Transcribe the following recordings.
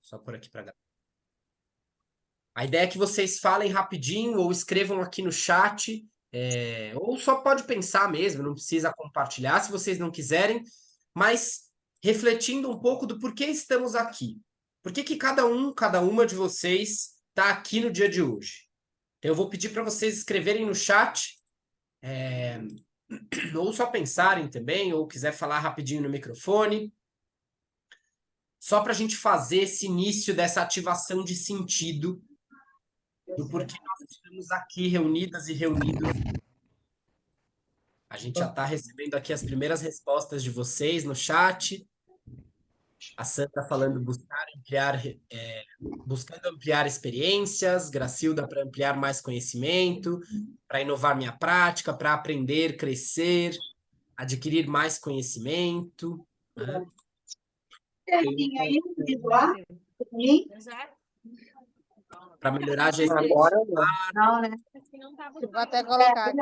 Só por aqui para a ideia é que vocês falem rapidinho ou escrevam aqui no chat, ou só pode pensar mesmo, não precisa compartilhar se vocês não quiserem, mas refletindo um pouco do porquê estamos aqui. Por que cada uma de vocês está aqui no dia de hoje? Então, eu vou pedir para vocês escreverem no chat, ou só pensarem também, ou quiser falar rapidinho no microfone, só para a gente fazer esse início dessa ativação de sentido do porquê nós estamos aqui reunidas e reunidos. A gente já está recebendo aqui as primeiras respostas de vocês no chat. A Sandra falando buscando ampliar experiências, Gracilda para ampliar mais conhecimento, para inovar minha prática, para aprender, crescer, adquirir mais conhecimento. Né? Para melhorar a gestão. Agora não, né? Vou até colocar aqui.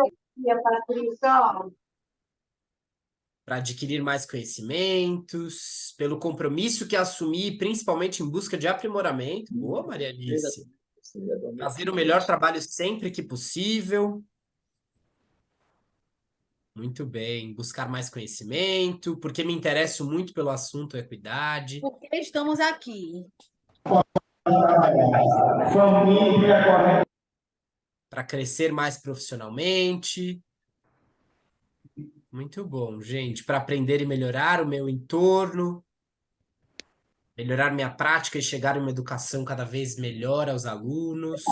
Para adquirir mais conhecimentos, pelo compromisso que assumi, principalmente em busca de aprimoramento. Boa, Maria Alice. Fazer o melhor trabalho sempre que possível. Muito bem. Buscar mais conhecimento, porque me interesso muito pelo assunto equidade. Porque estamos aqui. Para crescer mais profissionalmente. Muito bom, gente. Para aprender e melhorar o meu entorno, melhorar minha prática e chegar a uma educação cada vez melhor aos alunos.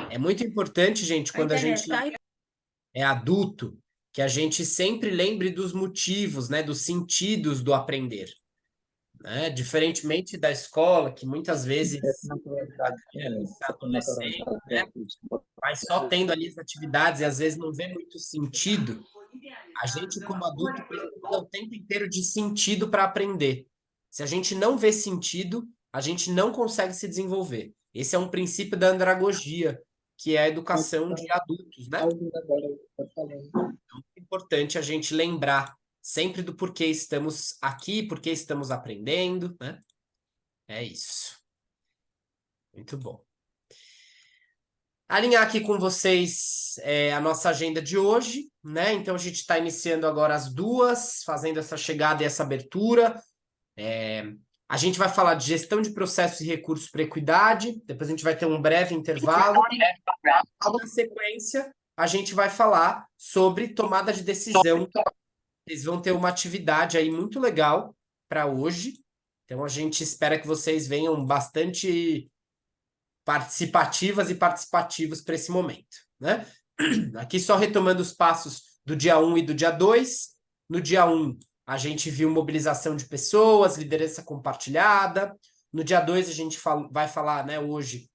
É muito importante, gente, quando a gente é adulto, que a gente sempre lembre dos motivos, né, dos sentidos do aprender. Né? Diferentemente da escola, que muitas vezes adolescente, né, vai só tendo ali as atividades e às vezes não vê muito sentido. A gente, como adulto, precisa o tempo inteiro de sentido para aprender. Se a gente não vê sentido, a gente não consegue se desenvolver. Esse é um princípio da andragogia, que é a educação de adultos, né? Então, é importante a gente lembrar sempre do porquê estamos aqui, porquê estamos aprendendo, né? É isso. Muito bom. Alinhar aqui com vocês a nossa agenda de hoje, né? Então, a gente está iniciando agora às 2h, fazendo essa chegada e essa abertura. A gente vai falar de gestão de processos e recursos para equidade, depois a gente vai ter um breve intervalo. Na sequência, a gente vai falar sobre tomada de decisão. Eles vão ter uma atividade aí muito legal para hoje. Então, a gente espera que vocês venham bastante participativas e participativos para esse momento, né? Aqui só retomando os passos do dia 1 e do dia 2. No dia 1, a gente viu mobilização de pessoas, liderança compartilhada. No dia 2, a gente vai falar, né, hoje,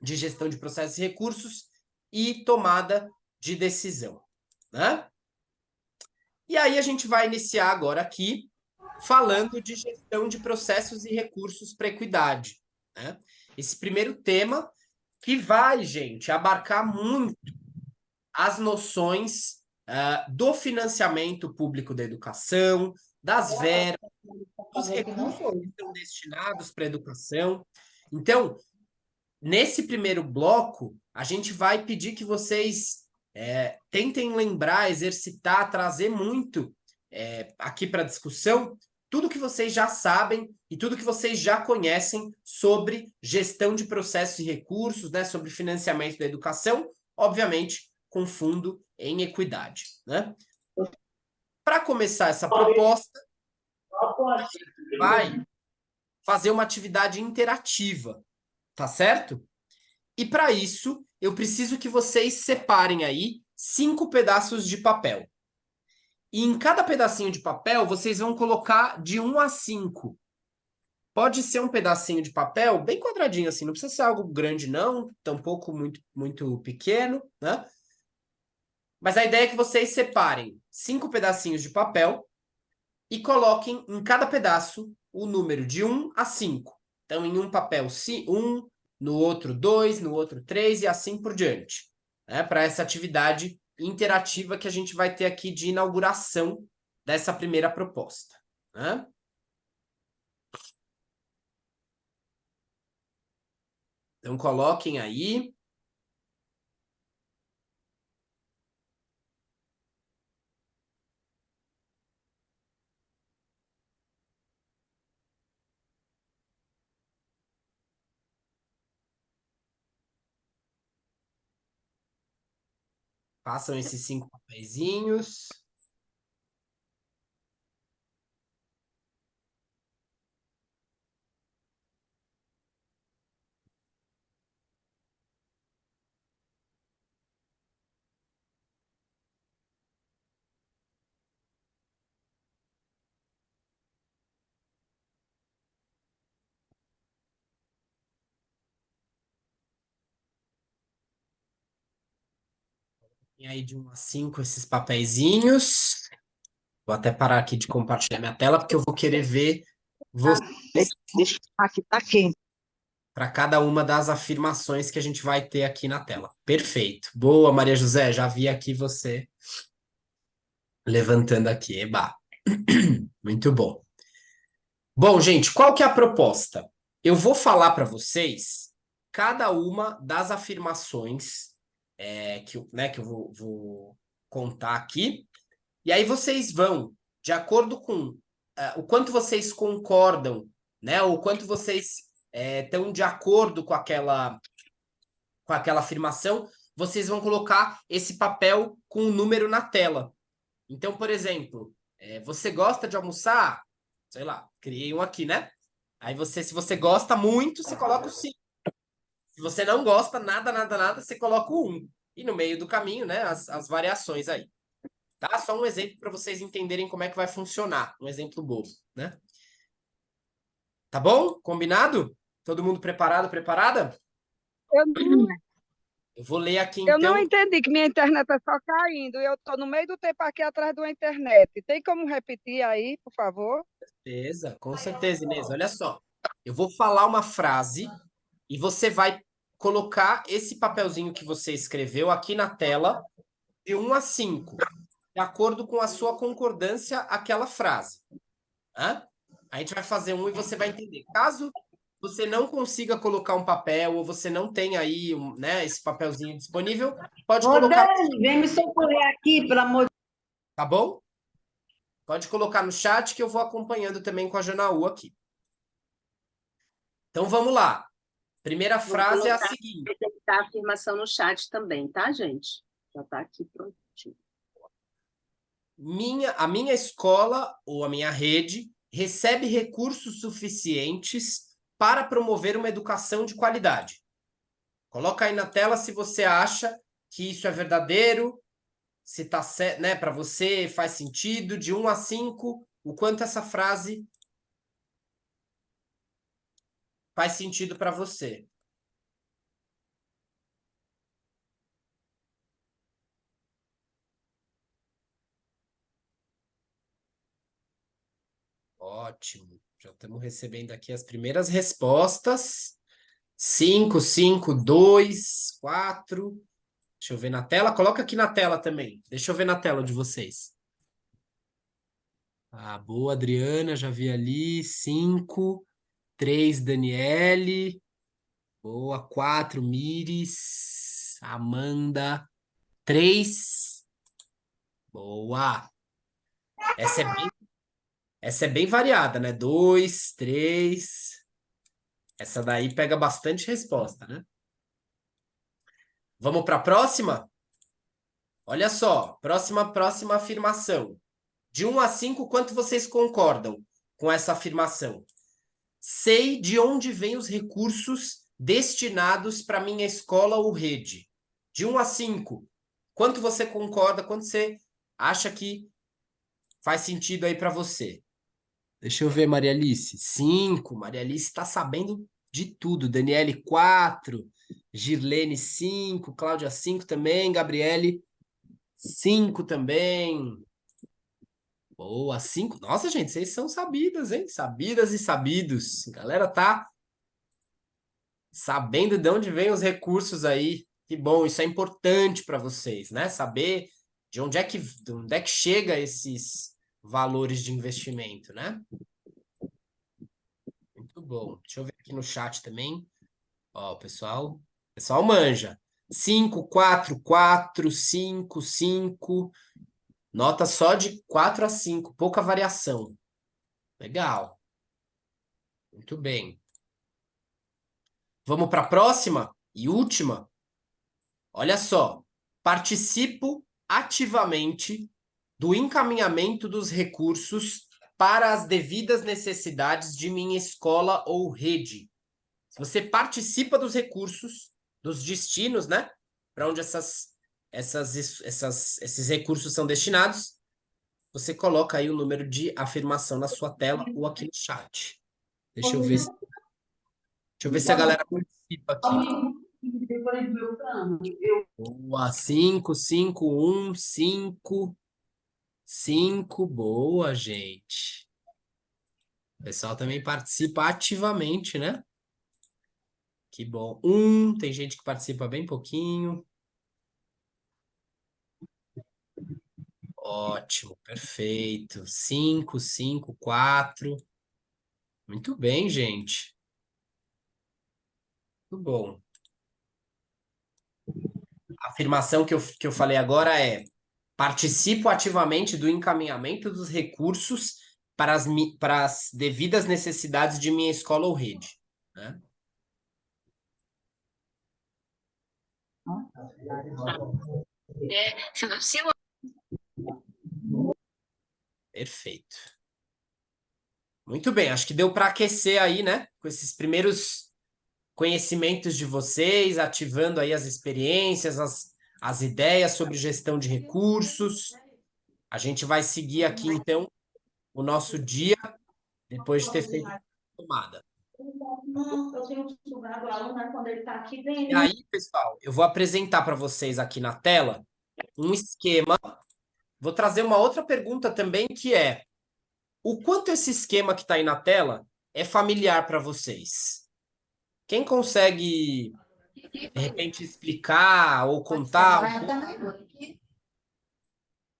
de gestão de processos e recursos e tomada de decisão, né? E aí a gente vai iniciar agora aqui falando de gestão de processos e recursos para equidade, né? Esse primeiro tema que vai, gente, abarcar muito as noções do financiamento público da educação, das verbas, dos recursos que estão destinados para a educação. Então, nesse primeiro bloco, a gente vai pedir que vocês tentem lembrar, exercitar, trazer muito aqui para a discussão tudo que vocês já sabem e tudo que vocês já conhecem sobre gestão de processos e recursos, né, sobre financiamento da educação, obviamente com fundo em equidade, né? Para começar essa proposta, a gente vai fazer uma atividade interativa, tá certo? E para isso, eu preciso que vocês separem aí 5 pedaços de papel. E em cada pedacinho de papel, vocês vão colocar de 1 a 5. Pode ser um pedacinho de papel bem quadradinho assim, não precisa ser algo grande não, tampouco muito pequeno, né? Mas a ideia é que vocês separem 5 pedacinhos de papel e coloquem em cada pedaço o número de 1 a 5. Então, em um papel 1, no outro 2, no outro 3 e assim por diante. Né? Para essa atividade interativa que a gente vai ter aqui de inauguração dessa primeira proposta, né? Então, coloquem aí. Façam esses 5 papeizinhos. E aí, de 1 a 5, esses papeizinhos. Vou até parar aqui de compartilhar minha tela, porque eu vou querer ver vocês Deixa aqui, tá quente. para cada uma das afirmações que a gente vai ter aqui na tela. Perfeito. Boa, Maria José, já vi aqui você levantando aqui. Eba. Muito bom. Bom, gente, qual que é a proposta? Eu vou falar para vocês cada uma das afirmações que eu vou contar aqui. E aí vocês vão, de acordo com o quanto vocês concordam, né? O quanto vocês estão de acordo com aquela afirmação, vocês vão colocar esse papel com o número na tela. Então, por exemplo, você gosta de almoçar? Sei lá, criei um aqui, né? Aí se você gosta muito, você coloca o 5. Se você não gosta, nada, nada, nada, você coloca o 1. E no meio do caminho, né, as variações aí. Tá? Só um exemplo para vocês entenderem como é que vai funcionar. Um exemplo bobo, né? Tá bom? Combinado? Todo mundo preparado, preparada? Eu não, Eu vou ler aqui eu não então. entendi que minha internet está só caindo. Eu estou no meio do tempo aqui atrás de uma internet. Tem como repetir aí, por favor? Certeza, com certeza, Inês. Olha só. Eu vou falar uma frase e você vai colocar esse papelzinho que você escreveu aqui na tela de 1 a 5, de acordo com a sua concordância àquela frase. Hã? A gente vai fazer um e você vai entender. Caso você não consiga colocar um papel ou você não tenha aí né, esse papelzinho disponível, pode Ô, colocar, Dani, vem me socorrer aqui, pelo amor de tá bom? Pode colocar no chat que eu vou acompanhando também com a Janaú aqui. Então vamos lá. Primeira Vou frase é a colocar seguinte. a afirmação no chat também, tá, gente? Já está aqui prontinho. A minha escola ou a minha rede recebe recursos suficientes para promover uma educação de qualidade. Coloca aí na tela se você acha que isso é verdadeiro, se tá certo, né, para você faz sentido, de 1 a 5, o quanto essa frase faz sentido para você. Ótimo. Já estamos recebendo aqui as primeiras respostas. 5, 5, 2, 4. Deixa eu ver na tela. Coloca aqui na tela também. Deixa eu ver na tela de vocês. Ah, boa, Adriana, já vi ali. 5, 3, Daniele. Boa, 4, Miris. Amanda. 3. Boa. Essa é bem variada, né? 2, 3. Essa daí pega bastante resposta, né? Vamos para a próxima? Olha só, próxima afirmação. De 1 a 5, quanto vocês concordam com essa afirmação? Sei de onde vêm os recursos destinados para minha escola ou rede. De 1 a 5, quanto você concorda, quanto você acha que faz sentido aí para você? Deixa eu ver, Maria Alice. 5. Maria Alice está sabendo de tudo. Daniele, 4. Girlene, 5. Cláudia, 5 também. Gabriele, 5 também. Boa, 5. Nossa, gente, vocês são sabidas, hein? Sabidas e sabidos. A galera tá sabendo de onde vêm os recursos aí. Que bom, isso é importante para vocês, né? Saber de onde é que chega esses valores de investimento, né? Muito bom. Deixa eu ver aqui no chat também. Ó, o pessoal manja. 5, 4, 4, 5, 5. Nota só de 4 a 5, pouca variação. Legal. Muito bem. Vamos para a próxima e última? Olha só. Participo ativamente do encaminhamento dos recursos para as devidas necessidades de minha escola ou rede. Se você participa dos recursos, dos destinos, né? Para onde esses recursos são destinados, você coloca aí o número de afirmação na sua tela ou aqui no chat. Deixa eu ver se a galera participa aqui. Boa, 5, 5, 1, 5, 5. Boa, gente. O pessoal também participa ativamente, né? Que bom. Tem gente que participa bem pouquinho. Ótimo, perfeito. 5, 5, 4. Muito bem, gente. Muito bom. A afirmação que eu falei agora é: participo ativamente do encaminhamento dos recursos para as devidas necessidades de minha escola ou rede, né? Perfeito. Muito bem, acho que deu para aquecer aí, né? Com esses primeiros conhecimentos de vocês, ativando aí as experiências, as ideias sobre gestão de recursos. A gente vai seguir aqui, então, o nosso dia, depois de ter feito a tomada. E aí, pessoal, eu vou apresentar para vocês aqui na tela um esquema. Vou trazer uma outra pergunta também, que é: o quanto esse esquema que está aí na tela é familiar para vocês? Quem consegue, de repente, explicar ou contar um pouco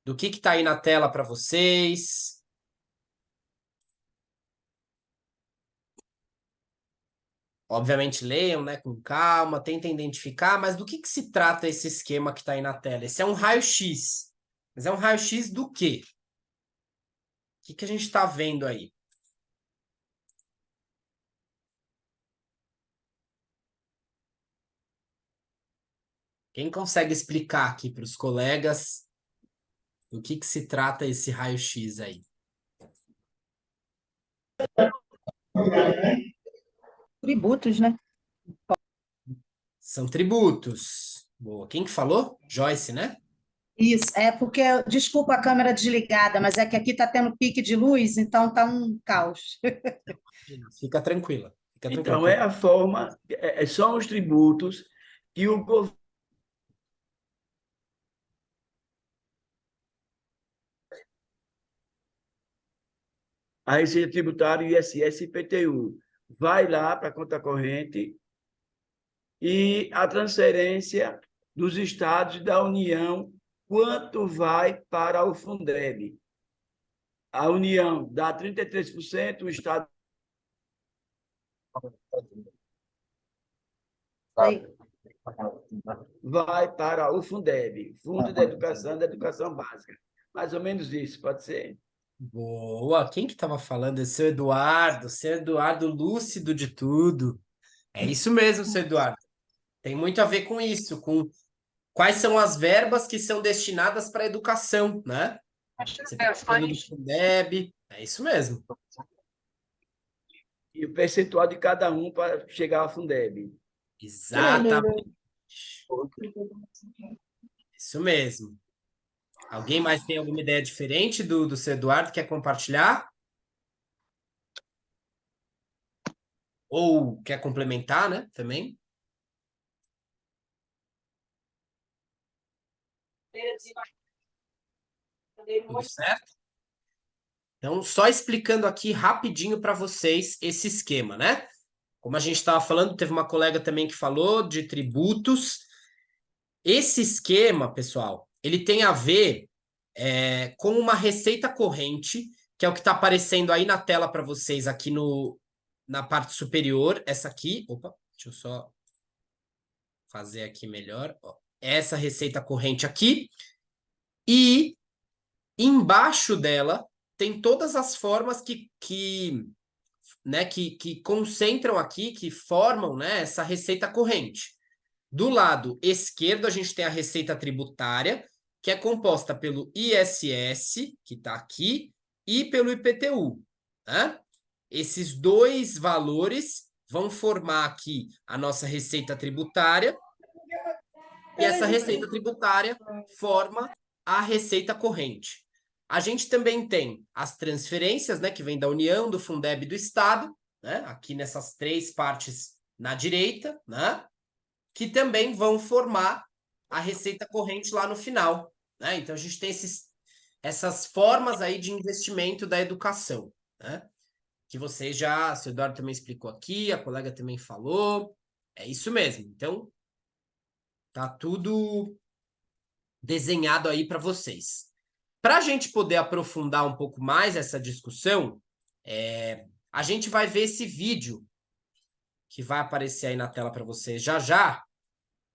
do que está aí na tela para vocês? Obviamente, leiam, né, com calma, tentem identificar, mas do que se trata esse esquema que está aí na tela? Esse é um raio-x. Mas é um raio-x do quê? O que a gente está vendo aí? Quem consegue explicar aqui para os colegas do que se trata esse raio-x aí? Tributos, né? São tributos. Boa. Quem que falou? Joyce, né? Isso, é porque, desculpa a câmera desligada, mas é que aqui está tendo pique de luz, então tá um caos. Fica tranquila. Fica Então, tranquila. é a forma, são os tributos que o governo. A Receita Tributária, ISS e IPTU. Vai lá para a conta corrente e a transferência dos estados e da União, quanto vai para o Fundeb. A União dá 33%, o Estado. Vai para o Fundeb, Fundo da Educação Básica. Mais ou menos isso, pode ser? Boa. Quem que estava falando? É seu Eduardo lúcido de tudo. É isso mesmo, seu Eduardo. Tem muito a ver com isso, com quais são as verbas que são destinadas para a educação, né? Você está falando do Fundeb. É isso mesmo. E o percentual de cada um para chegar ao Fundeb. Exatamente. Isso mesmo. Alguém mais tem alguma ideia diferente do seu Eduardo? Quer compartilhar? Ou quer complementar, né? Também? Tudo certo? Então, só explicando aqui rapidinho para vocês esse esquema, né? Como a gente estava falando, teve uma colega também que falou de tributos. Esse esquema, pessoal, ele tem a ver com uma receita corrente, que é o que está aparecendo aí na tela para vocês, aqui na parte superior, essa aqui. Opa, deixa eu só fazer aqui melhor. Ó, essa receita corrente aqui. E embaixo dela tem todas as formas que concentram aqui, que formam, né, essa receita corrente. Do lado esquerdo, a gente tem a receita tributária, que é composta pelo ISS, que está aqui, e pelo IPTU. Né? Esses dois valores vão formar aqui a nossa receita tributária, e essa receita tributária forma a receita corrente. A gente também tem as transferências, né, que vem da União, do Fundeb e do Estado, né, aqui nessas três partes na direita, né, que também vão formar a receita corrente lá no final. Né? Então, a gente tem essas formas aí de investimento da educação, né, que vocês já, o Eduardo também explicou aqui, a colega também falou, é isso mesmo. Então, tá tudo desenhado aí para vocês. Para a gente poder aprofundar um pouco mais essa discussão, a gente vai ver esse vídeo que vai aparecer aí na tela para vocês já,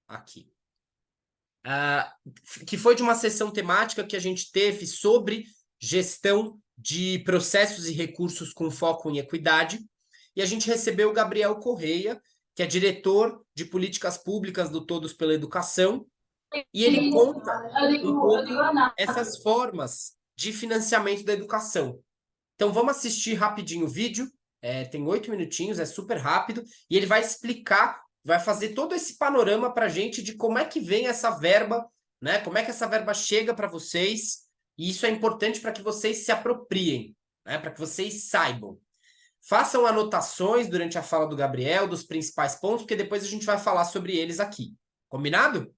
aqui. Que foi de uma sessão temática que a gente teve sobre gestão de processos e recursos com foco em equidade, e a gente recebeu o Gabriel Correia, que é diretor de políticas públicas do Todos pela Educação, e ele conta um pouco essas formas de financiamento da educação. Então, vamos assistir rapidinho o vídeo, tem 8 minutinhos, é super rápido, e ele vai explicar, vai fazer todo esse panorama para a gente de como é que vem essa verba, né? Como é que essa verba chega para vocês, e isso é importante para que vocês se apropriem, né? Para que vocês saibam. Façam anotações durante a fala do Gabriel, dos principais pontos, porque depois a gente vai falar sobre eles aqui. Combinado?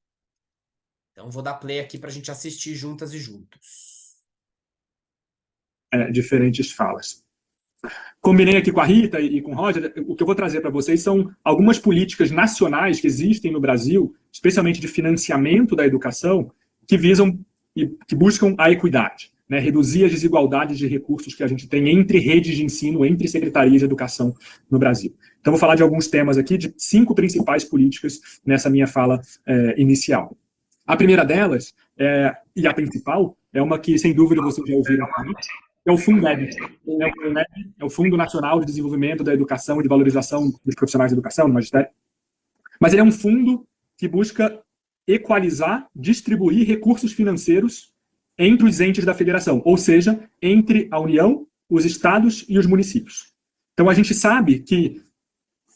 Então, vou dar play aqui para a gente assistir juntas e juntos. Diferentes falas. Combinei aqui com a Rita e com o Roger, o que eu vou trazer para vocês são algumas políticas nacionais que existem no Brasil, especialmente de financiamento da educação, que visam e que buscam a equidade, né? Reduzir as desigualdades de recursos que a gente tem entre redes de ensino, entre secretarias de educação no Brasil. Então, vou falar de alguns temas aqui, de 5 principais políticas nessa minha fala inicial. A primeira delas, e a principal, é uma que, sem dúvida, vocês já ouviram falar, é o Fundeb. É o Fundo Nacional de Desenvolvimento da Educação e de Valorização dos Profissionais de Educação, no magistério. Mas ele é um fundo que busca equalizar, distribuir recursos financeiros entre os entes da federação, ou seja, entre a União, os estados e os municípios. Então, a gente sabe que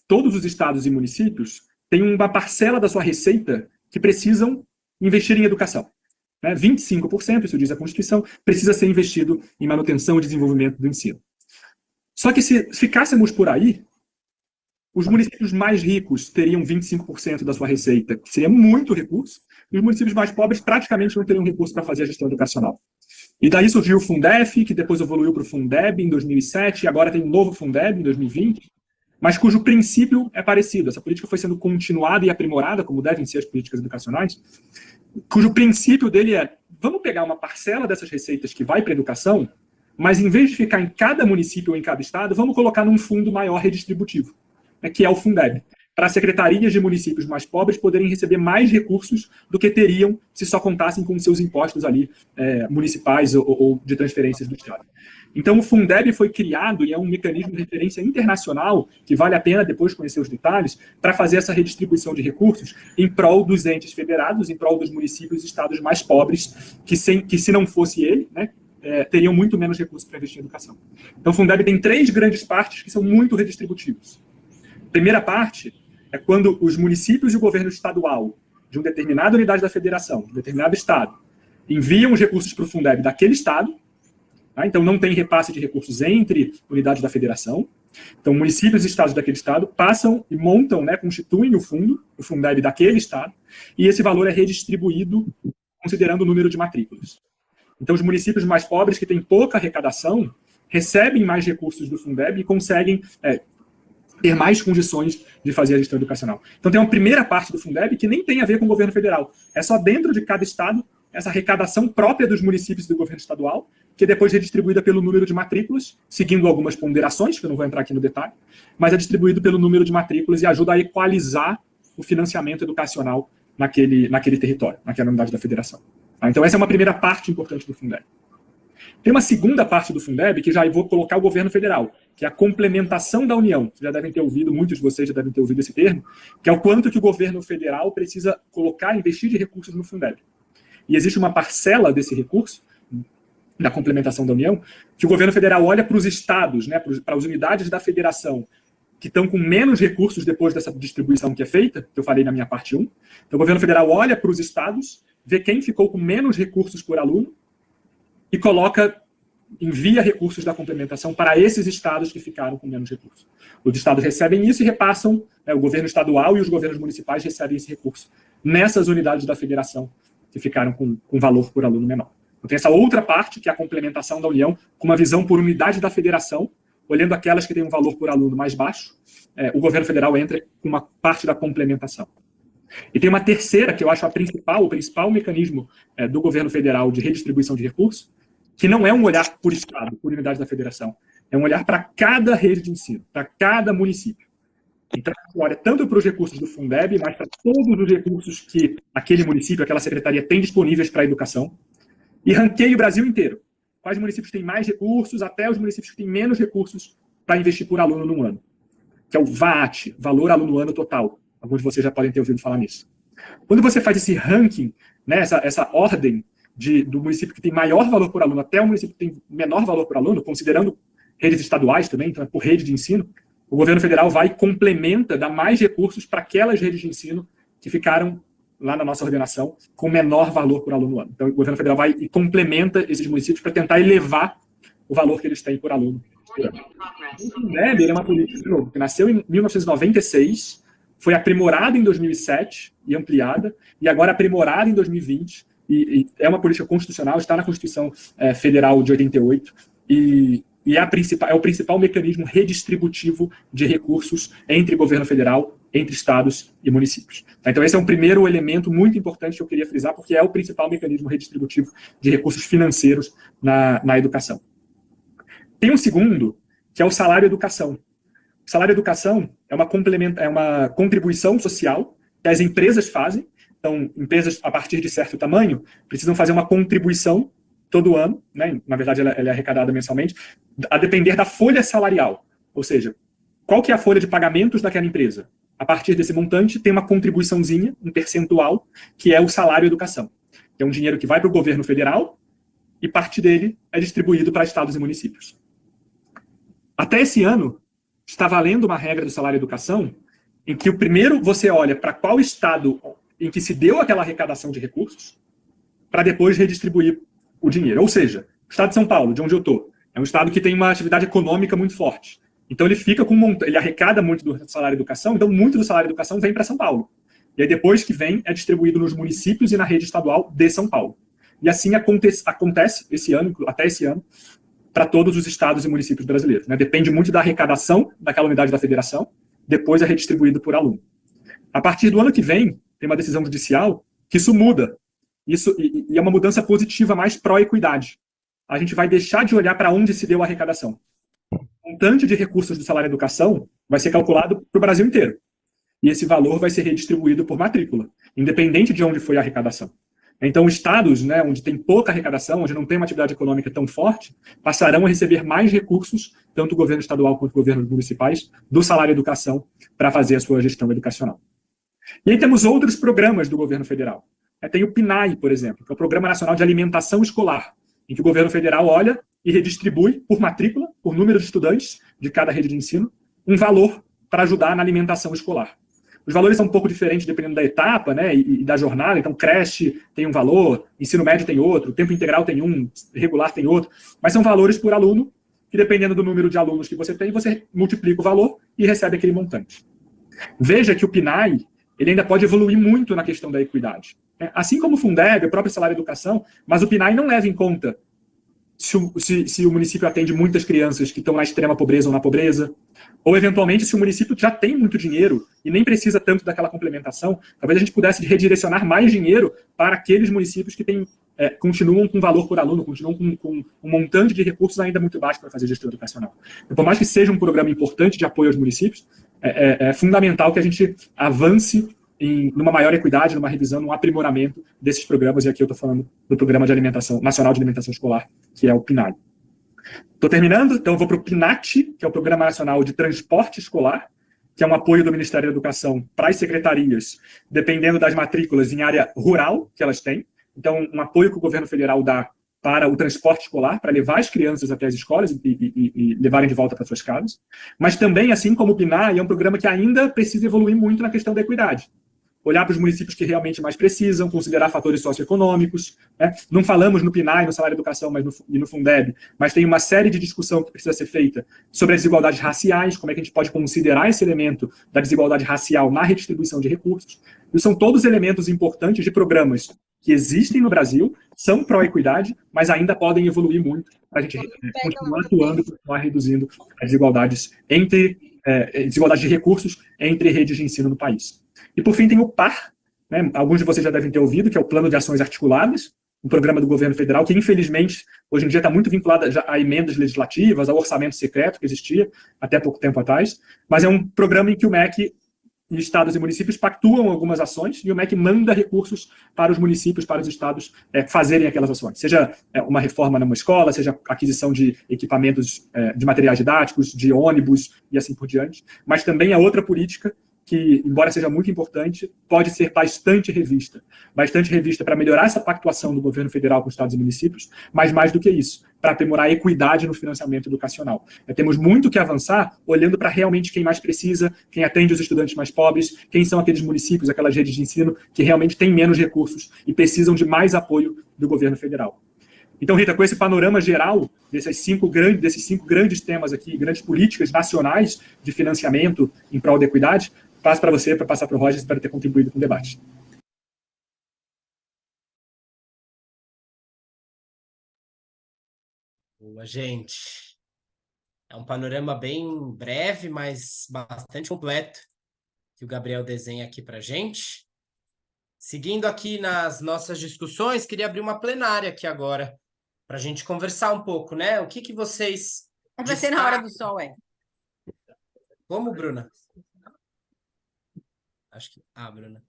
todos os estados e municípios têm uma parcela da sua receita que precisam investir em educação. 25%, isso diz a Constituição, precisa ser investido em manutenção e desenvolvimento do ensino. Só que se ficássemos por aí, os municípios mais ricos teriam 25% da sua receita, que seria muito recurso, e os municípios mais pobres praticamente não teriam recurso para fazer a gestão educacional. E daí surgiu o Fundef, que depois evoluiu para o Fundeb em 2007, e agora tem um novo Fundeb em 2020, mas cujo princípio é parecido. Essa política foi sendo continuada e aprimorada, como devem ser as políticas educacionais, cujo princípio dele é, vamos pegar uma parcela dessas receitas que vai para a educação, mas em vez de ficar em cada município ou em cada estado, vamos colocar num fundo maior redistributivo, que é o Fundeb, para as secretarias de municípios mais pobres poderem receber mais recursos do que teriam se só contassem com seus impostos ali municipais ou de transferências do Estado. Então, o Fundeb foi criado e é um mecanismo de referência internacional que vale a pena depois conhecer os detalhes para fazer essa redistribuição de recursos em prol dos entes federados, em prol dos municípios e estados mais pobres, que se não fosse ele, né, teriam muito menos recursos para investir em educação. Então, o Fundeb tem 3 grandes partes que são muito redistributivos. A primeira parte é quando os municípios e o governo estadual de uma determinada unidade da federação, de um determinado estado, enviam os recursos para o Fundeb daquele estado. Então, não tem repasse de recursos entre unidades da federação. Então, municípios e estados daquele estado passam e montam, constituem o Fundeb daquele estado, e esse valor é redistribuído considerando o número de matrículas. Então, os municípios mais pobres, que têm pouca arrecadação, recebem mais recursos do Fundeb e conseguem ter mais condições de fazer a gestão educacional. Então, tem uma primeira parte do Fundeb que nem tem a ver com o governo federal. É só dentro de cada estado essa arrecadação própria dos municípios e do governo estadual, que é depois redistribuída pelo número de matrículas, seguindo algumas ponderações, que eu não vou entrar aqui no detalhe, mas é distribuído pelo número de matrículas e ajuda a equalizar o financiamento educacional naquele território, naquela unidade da federação. Então, essa é uma primeira parte importante do Fundeb. Tem uma segunda parte do Fundeb, que já vou colocar o governo federal, que é a complementação da União. Vocês já devem ter ouvido, muitos de vocês já devem ter ouvido esse termo, que é o quanto que o governo federal precisa colocar, investir de recursos no Fundeb. E existe uma parcela desse recurso, da complementação da União, que o governo federal olha para os estados, né, para as unidades da federação, que estão com menos recursos depois dessa distribuição que é feita, que eu falei na minha parte 1. Então, o governo federal olha para os estados, vê quem ficou com menos recursos por aluno e envia recursos da complementação para esses estados que ficaram com menos recursos. Os estados recebem isso e repassam, né, o governo estadual e os governos municipais recebem esse recurso nessas unidades da federação que ficaram com valor por aluno menor. Então, tem essa outra parte, que é a complementação da União, com uma visão por unidade da federação, olhando aquelas que têm um valor por aluno mais baixo, o governo federal entra com uma parte da complementação. E tem uma terceira, que eu acho o principal mecanismo do governo federal de redistribuição de recursos, que não é um olhar por estado, por unidade da federação, é um olhar para cada rede de ensino, para cada município. Então, olha tanto para os recursos do Fundeb, mas para todos os recursos que aquele município, aquela secretaria tem disponíveis para a educação, e ranqueia o Brasil inteiro. Quais municípios têm mais recursos, até os municípios que têm menos recursos para investir por aluno no ano, que é o VAT, Valor Aluno Ano Total. Alguns de vocês já podem ter ouvido falar nisso. Quando você faz esse ranking, né, essa ordem do município que tem maior valor por aluno até o município que tem menor valor por aluno, considerando redes estaduais também, então é por rede de ensino, o governo federal vai e complementa, dá mais recursos para aquelas redes de ensino que ficaram lá na nossa ordenação com menor valor por aluno ano. Então, o governo federal vai e complementa esses municípios para tentar elevar o valor que eles têm por aluno. O Fundeb é uma política que nasceu em 1996, foi aprimorada em 2007 e ampliada, e agora aprimorada em 2020, e é uma política constitucional, está na Constituição Federal de 88, e é o principal mecanismo redistributivo de recursos entre governo federal, entre estados e municípios. Então, esse é um primeiro elemento muito importante que eu queria frisar, porque é o principal mecanismo redistributivo de recursos financeiros na educação. Tem um segundo, que é o salário-educação. O salário-educação é uma contribuição social que as empresas fazem. Então, empresas, a partir de certo tamanho, precisam fazer uma contribuição todo ano, né? Na verdade, ela é arrecadada mensalmente, a depender da folha salarial. Ou seja, qual que é a folha de pagamentos daquela empresa? A partir desse montante, tem uma contribuiçãozinha, um percentual, que é o salário-educação. É um dinheiro que vai para o governo federal e parte dele é distribuído para estados e municípios. Até esse ano, está valendo uma regra do salário-educação em que o primeiro você olha para qual estado em que se deu aquela arrecadação de recursos para depois redistribuir o dinheiro. Ou seja, o estado de São Paulo, de onde eu estou, é um estado que tem uma atividade econômica muito forte. Então ele arrecada muito do salário-educação, então muito do salário-educação vem para São Paulo. E aí depois que vem, é distribuído nos municípios e na rede estadual de São Paulo. E assim acontece esse ano, até esse ano, para todos os estados e municípios brasileiros. Né? Depende muito da arrecadação daquela unidade da federação, depois é redistribuído por aluno. A partir do ano que vem, tem uma decisão judicial que isso muda. E é uma mudança positiva mais pró-equidade. A gente vai deixar de olhar para onde se deu a arrecadação. O montante de recursos do salário-educação vai ser calculado para o Brasil inteiro. E esse valor vai ser redistribuído por matrícula, independente de onde foi a arrecadação. Então, estados, né, onde tem pouca arrecadação, onde não tem uma atividade econômica tão forte, passarão a receber mais recursos, tanto o governo estadual quanto o governo municipais, do salário-educação para fazer a sua gestão educacional. E aí temos outros programas do governo federal. Tem o PNAE, por exemplo, que é o Programa Nacional de Alimentação Escolar, em que o governo federal olha e redistribui por matrícula, por número de estudantes de cada rede de ensino, um valor para ajudar na alimentação escolar. Os valores são um pouco diferentes dependendo da etapa, né, e da jornada. Então, creche tem um valor, ensino médio tem outro, tempo integral tem um, regular tem outro. Mas são valores por aluno, que dependendo do número de alunos que você tem, você multiplica o valor e recebe aquele montante. Veja que o PNAE, ele ainda pode evoluir muito na questão da equidade. Assim como o Fundeb, o próprio salário-educação, mas o PNAE não leva em conta se o município atende muitas crianças que estão na extrema pobreza ou na pobreza, ou eventualmente se o município já tem muito dinheiro e nem precisa tanto daquela complementação, talvez a gente pudesse redirecionar mais dinheiro para aqueles municípios que têm continuam com valor por aluno, continuam com um montante de recursos ainda muito baixo para fazer gestão educacional. Então, por mais que seja um programa importante de apoio aos municípios, é fundamental que a gente avance numa maior equidade, numa revisão, num aprimoramento desses programas, e aqui eu estou falando do Programa de Alimentação Nacional de Alimentação Escolar, que é o PNAE. Estou terminando, então eu vou para o PNAT, que é o Programa Nacional de Transporte Escolar, que é um apoio do Ministério da Educação para as secretarias, dependendo das matrículas em área rural que elas têm. Então, um apoio que o governo federal dá para o transporte escolar, para levar as crianças até as escolas e levarem de volta para suas casas. Mas também, assim como o PNAE, é um programa que ainda precisa evoluir muito na questão da equidade. Olhar para os municípios que realmente mais precisam, considerar fatores socioeconômicos. Né? Não falamos no PNAE, no Salário de Educação e no Fundeb, mas tem uma série de discussão que precisa ser feita sobre as desigualdades raciais, como é que a gente pode considerar esse elemento da desigualdade racial na redistribuição de recursos. E são todos elementos importantes de programas que existem no Brasil, são pró-equidade, mas ainda podem evoluir muito para a gente continuar atuando e continuar reduzindo as desigualdades desigualdade de recursos entre redes de ensino no país. E, por fim, tem o PAR, né? Alguns de vocês já devem ter ouvido, que é o Plano de Ações Articuladas, um programa do governo federal que, infelizmente, hoje em dia está muito vinculado a emendas legislativas, ao orçamento secreto que existia até pouco tempo atrás, mas é um programa em que o MEC e estados e municípios pactuam algumas ações e o MEC manda recursos para os municípios, para os estados fazerem aquelas ações. Seja uma reforma numa escola, seja aquisição de equipamentos de materiais didáticos, de ônibus e assim por diante. Mas também é outra política que, embora seja muito importante, pode ser bastante revista para melhorar essa pactuação do governo federal com estados e municípios, mas mais do que isso, para aprimorar a equidade no financiamento educacional. Temos muito que avançar olhando para realmente quem mais precisa, quem atende os estudantes mais pobres, quem são aqueles municípios, aquelas redes de ensino que realmente têm menos recursos e precisam de mais apoio do governo federal. Então, Rita, com esse panorama geral desses cinco grandes temas aqui, grandes políticas nacionais de financiamento em prol da equidade, passo para você, para passar para o Roger, espero ter contribuído com o debate. Boa, gente. É um panorama bem breve, mas bastante completo, que o Gabriel desenha aqui para a gente. Seguindo aqui nas nossas discussões, queria abrir uma plenária aqui agora, para a gente conversar um pouco, né? O que vocês... Vai ser na hora do sol, Como, Bruna? Acho que... Bruna.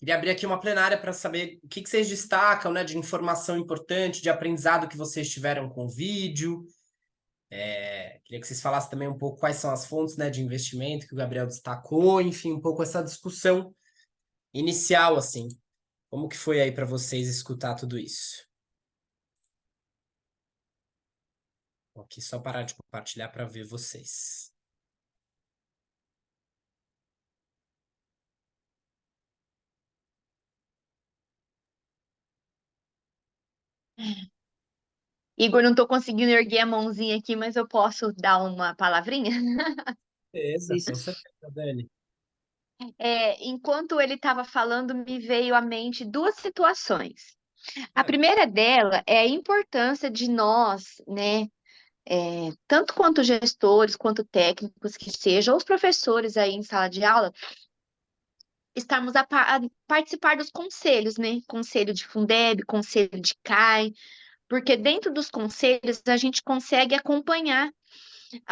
Queria abrir aqui uma plenária para saber o que vocês destacam, né, de informação importante, de aprendizado que vocês tiveram com o vídeo. Queria que vocês falassem também um pouco quais são as fontes, né, de investimento que o Gabriel destacou, enfim, um pouco essa discussão inicial, assim. Como que foi aí para vocês escutar tudo isso? Vou aqui só parar de compartilhar para ver vocês. Igor, não estou conseguindo erguer a mãozinha aqui, mas eu posso dar uma palavrinha? Beleza, com certeza, Dani. Enquanto ele estava falando, me veio à mente duas situações. A primeira dela é a importância de nós, né, tanto quanto gestores, quanto técnicos que sejam, os professores aí em sala de aula, estarmos a participar dos conselhos, né? Conselho de Fundeb, conselho de CAI, porque dentro dos conselhos a gente consegue acompanhar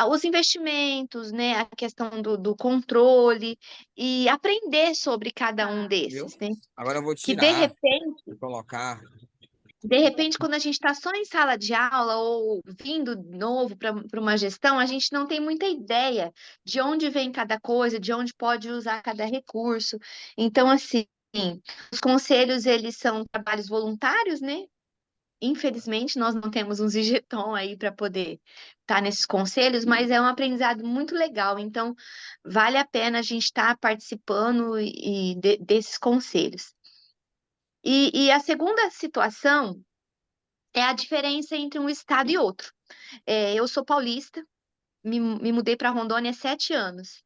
os investimentos, né, a questão do controle e aprender sobre cada um desses, né? Agora eu vou Que tirar e colocar. de repente, quando a gente está só em sala de aula ou vindo novo para uma gestão, a gente não tem muita ideia de onde vem cada coisa, de onde pode usar cada recurso. Então, assim, os conselhos, eles são trabalhos voluntários, né? Infelizmente, nós não temos um Zigeton aí para poder estar nesses conselhos, mas é um aprendizado muito legal. Então, vale a pena a gente estar participando desses conselhos. E a segunda situação é a diferença entre um estado e outro. Eu sou paulista, me mudei para Rondônia há 7 anos.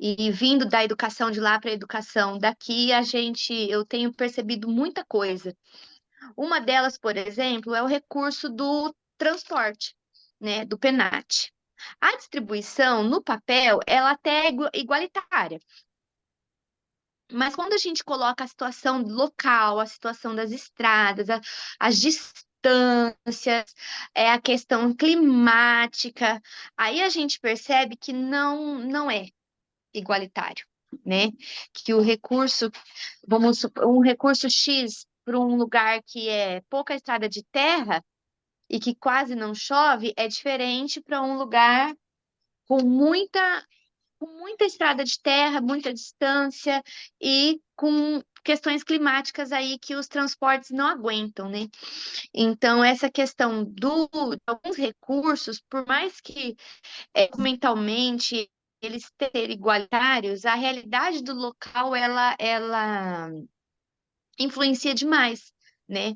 E vindo da educação de lá para a educação daqui, eu tenho percebido muita coisa. Uma delas, por exemplo, é o recurso do transporte, né, do PENAT. A distribuição, no papel, ela até é igualitária. Mas quando a gente coloca a situação local, a situação das estradas, as distâncias, a questão climática, aí a gente percebe que não é igualitário, né? Que o recurso, vamos supor, um recurso X para um lugar que é pouca estrada de terra e que quase não chove é diferente para um lugar com muita estrada de terra, muita distância e com questões climáticas aí que os transportes não aguentam, né? Então, essa questão de alguns recursos, por mais que documentalmente eles serem igualitários, a realidade do local, ela influencia demais, né?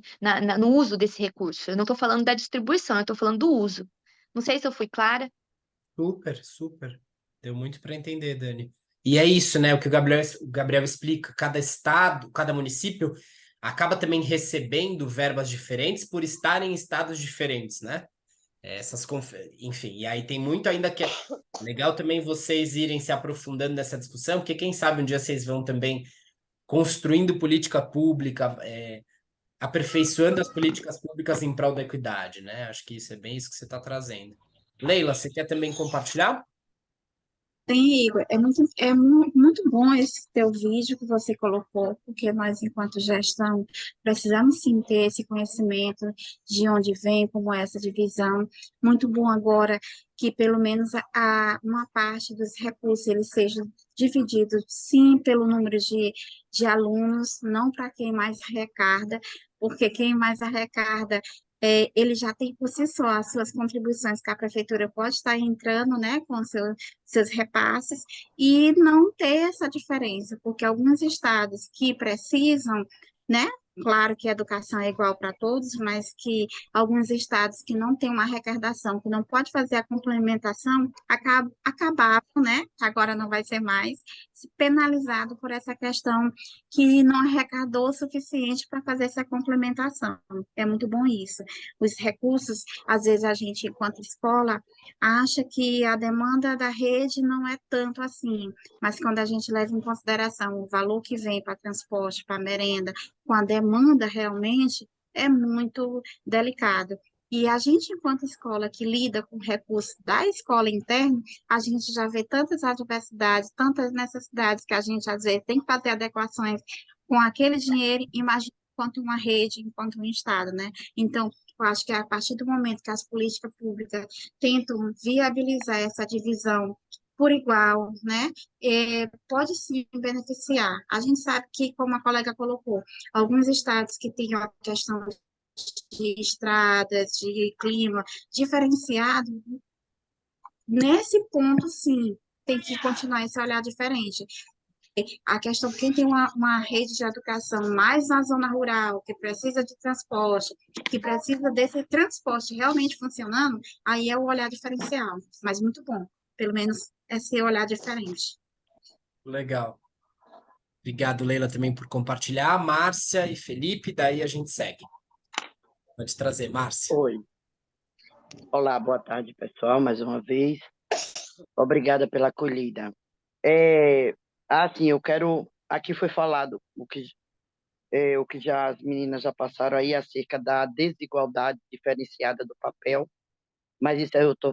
No uso desse recurso. Eu não estou falando da distribuição, eu estou falando do uso. Não sei se eu fui clara. Super, super. Deu muito para entender, Dani. E é isso, né? O que o Gabriel explica. Cada estado, cada município acaba também recebendo verbas diferentes por estarem em estados diferentes, né? Enfim, e aí tem muito ainda que é legal também vocês irem se aprofundando nessa discussão, porque quem sabe um dia vocês vão também construindo política pública, aperfeiçoando as políticas públicas em prol da equidade, né? Acho que isso é bem isso que você está trazendo. Leila, você quer também compartilhar? Sim, Igor, muito bom esse teu vídeo que você colocou, porque nós, enquanto gestão, precisamos sim ter esse conhecimento de onde vem, como é essa divisão. Muito bom agora que pelo menos uma parte dos recursos eles sejam divididos, sim, pelo número de alunos, não para quem mais arrecada, porque quem mais arrecada ele já tem por si só as suas contribuições que a prefeitura pode estar entrando, né, com seus repasses, e não ter essa diferença, porque alguns estados que precisam, né, claro que a educação é igual para todos, mas que alguns estados que não têm uma arrecadação, que não pode fazer a complementação, acabavam, né, agora não vai ser mais, penalizado por essa questão que não arrecadou o suficiente para fazer essa complementação. É muito bom isso. Os recursos, às vezes a gente, enquanto escola, acha que a demanda da rede não é tanto assim, mas quando a gente leva em consideração o valor que vem para transporte, para merenda, com a demanda realmente, é muito delicado. E a gente, enquanto escola que lida com recursos da escola interna, a gente já vê tantas adversidades, tantas necessidades que a gente, às vezes, tem que fazer adequações com aquele dinheiro, imagina enquanto uma rede, enquanto um Estado, né? Então, eu acho que a partir do momento que as políticas públicas tentam viabilizar essa divisão por igual, né? Pode sim beneficiar. A gente sabe que, como a colega colocou, alguns estados que têm a questão de estradas, de clima diferenciado, nesse ponto, sim, tem que continuar esse olhar diferente. A questão, quem tem uma rede de educação mais na zona rural, que precisa de transporte, que precisa desse transporte realmente funcionando, aí é o olhar diferencial. Mas muito bom, pelo menos esse olhar diferente. Legal. Obrigado, Leila, também por compartilhar. Márcia e Felipe, daí a gente segue. Pode trazer, Márcia. Oi. Olá, boa tarde, pessoal, mais uma vez. Obrigada pela acolhida. Assim, eu quero... Aqui foi falado o que já as meninas já passaram aí acerca da desigualdade diferenciada do papel, mas isso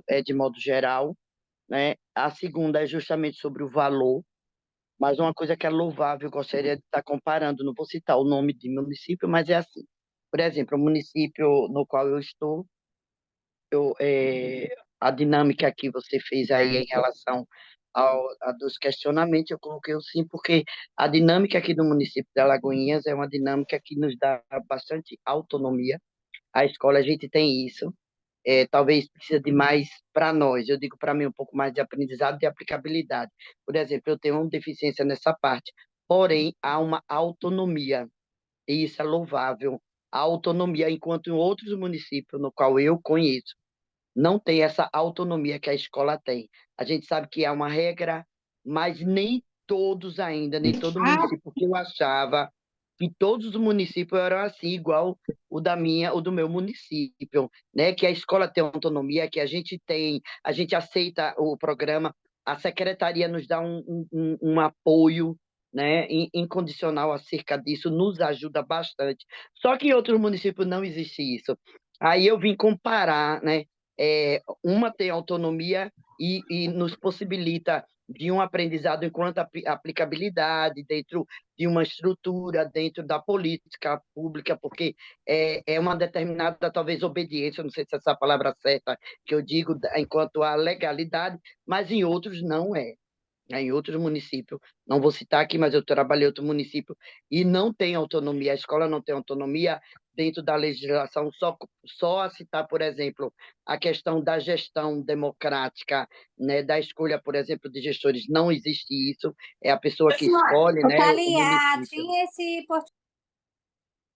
é de modo geral, né? A segunda é justamente sobre o valor, mas uma coisa que é louvável, eu gostaria de estar comparando, não vou citar o nome de município, mas é assim. Por exemplo, o município no qual eu estou, a dinâmica que você fez aí em relação a dos questionamentos, eu coloquei o sim, porque a dinâmica aqui do município de Alagoinhas é uma dinâmica que nos dá bastante autonomia. A escola, a gente tem isso, talvez precisa de mais para nós, eu digo para mim um pouco mais de aprendizado e de aplicabilidade. Por exemplo, eu tenho uma deficiência nessa parte, porém, há uma autonomia, e isso é louvável. A autonomia, enquanto em outros municípios no qual eu conheço, não tem essa autonomia que a escola tem. A gente sabe que é uma regra, mas nem todos ainda, nem todo município, porque eu achava que todos os municípios eram assim, igual o do meu município, né? Que a escola tem autonomia, que a gente aceita o programa, a secretaria nos dá um apoio, né, incondicional acerca disso, nos ajuda bastante. Só que em outros municípios não existe isso. Aí eu vim comparar, né? Uma tem autonomia e nos possibilita de um aprendizado enquanto aplicabilidade dentro de uma estrutura, dentro da política pública, porque é uma determinada, talvez, obediência, não sei se essa é a palavra certa que eu digo, enquanto à legalidade, mas em outros não é. Em outros municípios, não vou citar aqui, mas eu trabalhei em outro município e não tem autonomia, a escola não tem autonomia dentro da legislação, só a citar, por exemplo, a questão da gestão democrática, né, da escolha, por exemplo, de gestores, não existe isso, é a pessoa que escolhe, né, o município. Tinha esse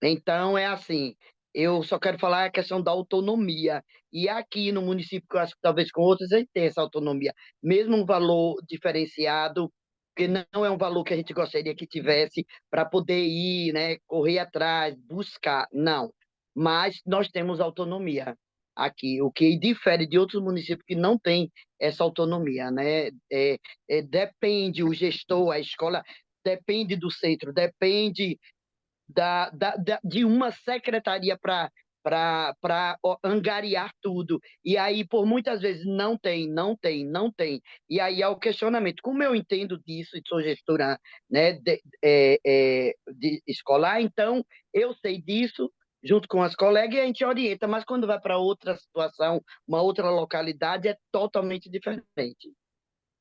Então, é assim, eu só quero falar a questão da autonomia. E aqui no município, que eu acho que talvez com outros a gente tem essa autonomia, mesmo um valor diferenciado, porque não é um valor que a gente gostaria que tivesse para poder ir, né, correr atrás, buscar, não. Mas nós temos autonomia aqui, o que difere de outros municípios que não têm essa autonomia, né? Depende o gestor, a escola depende do centro, depende de uma secretaria para angariar tudo. E aí, por muitas vezes, não tem, não tem, não tem. E aí é o questionamento. Como eu entendo disso, e sou gestora, né, de escolar, então eu sei disso, junto com as colegas, e a gente orienta, mas quando vai para outra situação, uma outra localidade, é totalmente diferente.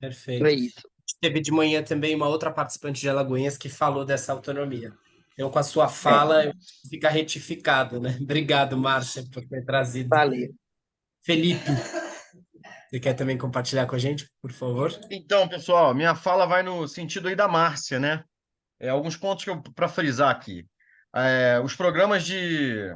Perfeito. É isso. Teve de manhã também uma outra participante de Alagoinhas que falou dessa autonomia. Então, com a sua fala, fica retificado, né? Obrigado, Márcia, por ter trazido. Valeu. Felipe, você quer também compartilhar com a gente, por favor? Então, pessoal, minha fala vai no sentido aí da Márcia, né? Alguns pontos para frisar aqui. Os programas de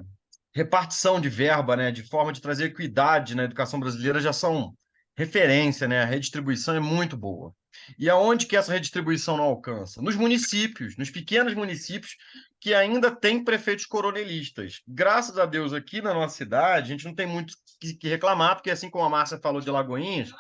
repartição de verba, né, de forma de trazer equidade na educação brasileira já são referência, né? A redistribuição é muito boa. E aonde que essa redistribuição não alcança? Nos municípios, nos pequenos municípios que ainda têm prefeitos coronelistas. Graças a Deus, aqui na nossa cidade, a gente não tem muito que reclamar, porque assim como a Márcia falou de Lagoinhas,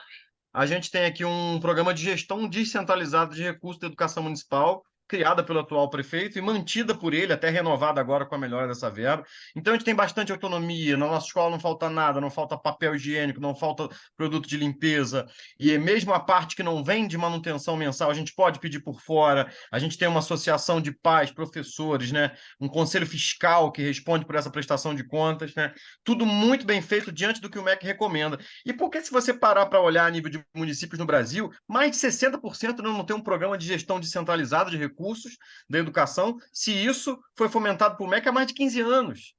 a gente tem aqui um programa de gestão descentralizada de recursos da educação municipal, criada pelo atual prefeito e mantida por ele, até renovada agora com a melhora dessa verba. Então, a gente tem bastante autonomia, na nossa escola não falta nada, não falta papel higiênico, não falta produto de limpeza, e mesmo a parte que não vem de manutenção mensal, a gente pode pedir por fora, a gente tem uma associação de pais, professores, né? Um conselho fiscal que responde por essa prestação de contas, né? Tudo muito bem feito diante do que o MEC recomenda. E porque se você parar para olhar a nível de municípios no Brasil, mais de 60% não tem um programa de gestão descentralizada de recursos da educação, se isso foi fomentado por MEC há mais de 15 anos,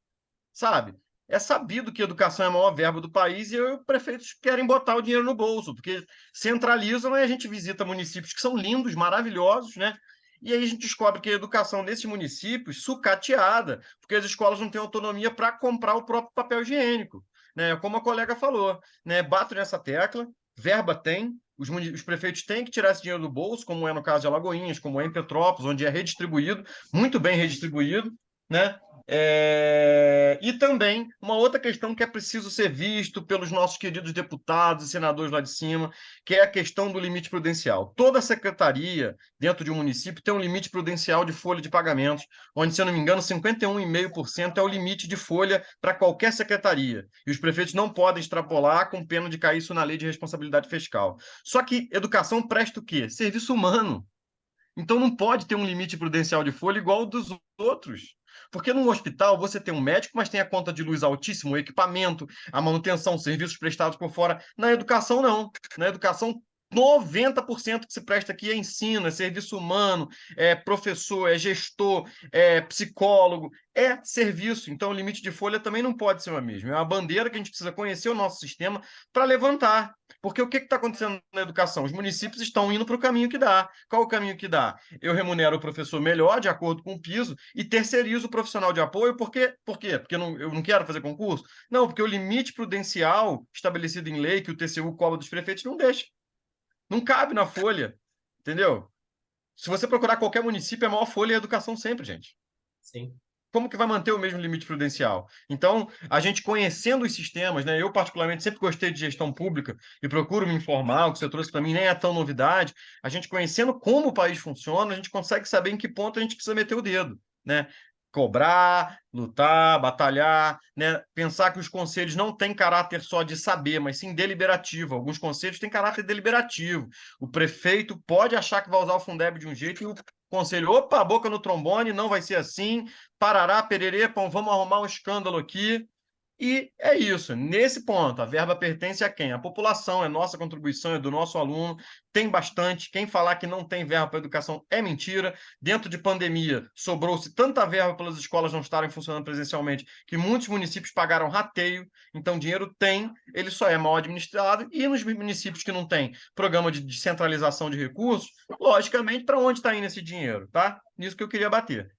sabe? É sabido que a educação é a maior verba do país e os prefeitos querem botar o dinheiro no bolso, porque centralizam e a gente visita municípios que são lindos, maravilhosos, né? E aí a gente descobre que a educação desses municípios sucateada, porque as escolas não têm autonomia para comprar o próprio papel higiênico, né? Como a colega falou, né? Bato nessa tecla, verba tem, os prefeitos têm que tirar esse dinheiro do bolso, como é no caso de Alagoinhas, como é em Petrópolis, onde é redistribuído, muito bem redistribuído, né? E também uma outra questão que é preciso ser visto pelos nossos queridos deputados e senadores lá de cima, que é a questão do limite prudencial. Toda secretaria dentro de um município tem um limite prudencial de folha de pagamentos, onde, se eu não me engano, 51,5% é o limite de folha para qualquer secretaria. E os prefeitos não podem extrapolar com pena de cair isso na lei de responsabilidade fiscal. Só que educação presta o quê? Serviço humano. Então não pode ter um limite prudencial de folha igual ao dos outros. Porque num hospital você tem um médico, mas tem a conta de luz altíssima, o equipamento, a manutenção, serviços prestados por fora. Na educação, não. Na educação, 90% que se presta aqui é ensino, é serviço humano, é professor, é gestor, é psicólogo, é serviço. Então, o limite de folha também não pode ser o mesmo. É uma bandeira que a gente precisa conhecer o nosso sistema para levantar. Porque o que está acontecendo na educação? Os municípios estão indo para o caminho que dá. Qual o caminho que dá? Eu remunero o professor melhor, de acordo com o piso, e terceirizo o profissional de apoio. Por quê? Porque eu não quero fazer concurso? Não, porque o limite prudencial estabelecido em lei, que o TCU cobra dos prefeitos, não deixa. Não cabe na folha, entendeu? Se você procurar qualquer município, a maior folha é a educação sempre, gente. Sim. como que vai manter o mesmo limite prudencial? Então, a gente conhecendo os sistemas, né? Eu, particularmente, sempre gostei de gestão pública e procuro me informar, o que você trouxe para mim nem é tão novidade. A gente conhecendo como o país funciona, a gente consegue saber em que ponto a gente precisa meter o dedo, né? Cobrar, lutar, batalhar, né? Pensar que os conselhos não têm caráter só de saber, mas sim deliberativo. Alguns conselhos têm caráter deliberativo. O prefeito pode achar que vai usar o Fundeb de um jeito e o conselho, opa, boca no trombone, não vai ser assim, parará, pererê, pão, vamos arrumar um escândalo aqui. E é isso, nesse ponto, a verba pertence a quem? A população, é nossa contribuição, é do nosso aluno, tem bastante. Quem falar que não tem verba para educação é mentira. Dentro de pandemia, sobrou-se tanta verba pelas escolas não estarem funcionando presencialmente que muitos municípios pagaram rateio. Então, dinheiro tem, ele só é mal administrado. E nos municípios que não tem programa de descentralização de recursos, logicamente, para onde está indo esse dinheiro, tá? Nisso que eu queria bater.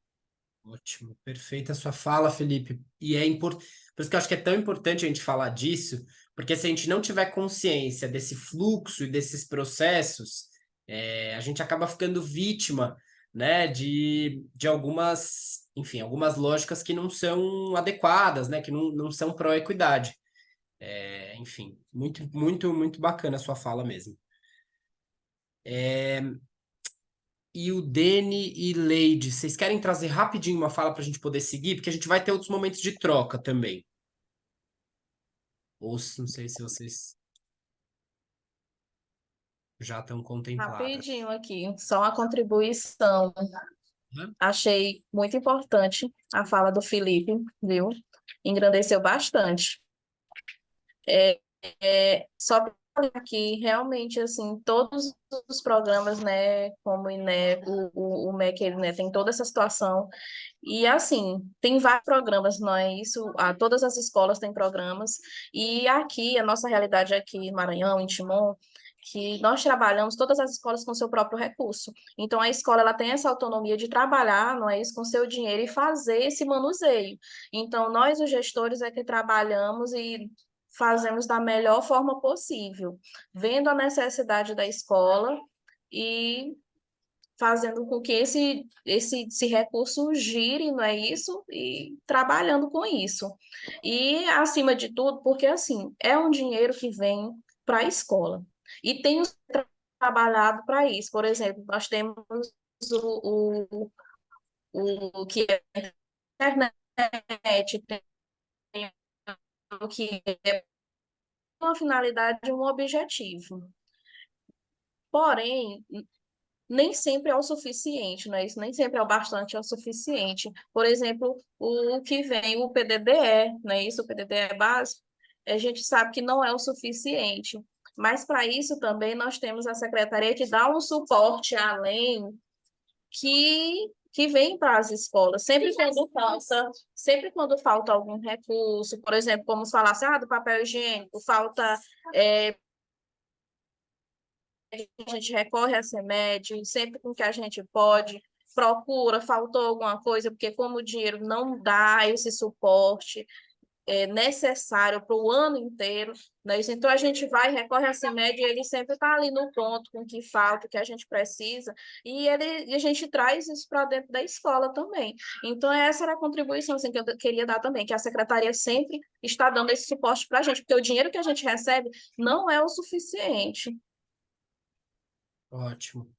Ótimo, perfeita a sua fala, Felipe. E é importante, por isso que eu acho que é tão importante a gente falar disso, porque se a gente não tiver consciência desse fluxo e desses processos, a gente acaba ficando vítima, né, de algumas, enfim, algumas lógicas que não são adequadas, né, que não são pró-equidade. Enfim, muito, muito, muito bacana a sua fala mesmo. E o Dene e Leide, vocês querem trazer rapidinho uma fala para a gente poder seguir? Porque a gente vai ter outros momentos de troca também. Ou não sei se vocês já estão contempladas. Rapidinho aqui, só uma contribuição. Né? Achei muito importante a fala do Felipe, viu? Engrandeceu bastante. Só para aqui, realmente, assim, todos os programas, né, como o INEP, o MEC, ele, né, tem toda essa situação. E, assim, tem vários programas, não é isso? Todas as escolas têm programas. E aqui, a nossa realidade aqui em Maranhão, em Timon, que nós trabalhamos todas as escolas com seu próprio recurso. Então, a escola ela tem essa autonomia de trabalhar, não é isso, com seu dinheiro e fazer esse manuseio. Então, nós, os gestores, é que trabalhamos e fazemos da melhor forma possível, vendo a necessidade da escola e fazendo com que esse recurso gire, não é isso? E trabalhando com isso. E, acima de tudo, porque, assim, é um dinheiro que vem para a escola. E tem trabalhado para isso. Por exemplo, nós temos o que é a internet, tem o que é uma finalidade, um objetivo. Porém, nem sempre é o suficiente, não é isso? Nem sempre é o bastante, é o suficiente. Por exemplo, o que vem, o PDDE, não é isso? O PDDE básico, a gente sabe que não é o suficiente. Mas, para isso, também nós temos a secretaria que dá um suporte além que vem para as escolas. Sempre quando falta algum recurso, por exemplo, como falasse, do papel higiênico, falta... a gente recorre a CEMED, sempre com que a gente pode, procura, faltou alguma coisa, porque como o dinheiro não dá esse suporte necessário para o ano inteiro, né? Então a gente vai, recorre a CEMED e ele sempre está ali no ponto com o que falta, o que a gente precisa, e a gente traz isso para dentro da escola também. Então essa era a contribuição assim, que eu queria dar também, que a secretaria sempre está dando esse suporte para a gente, porque o dinheiro que a gente recebe não é o suficiente. Ótimo.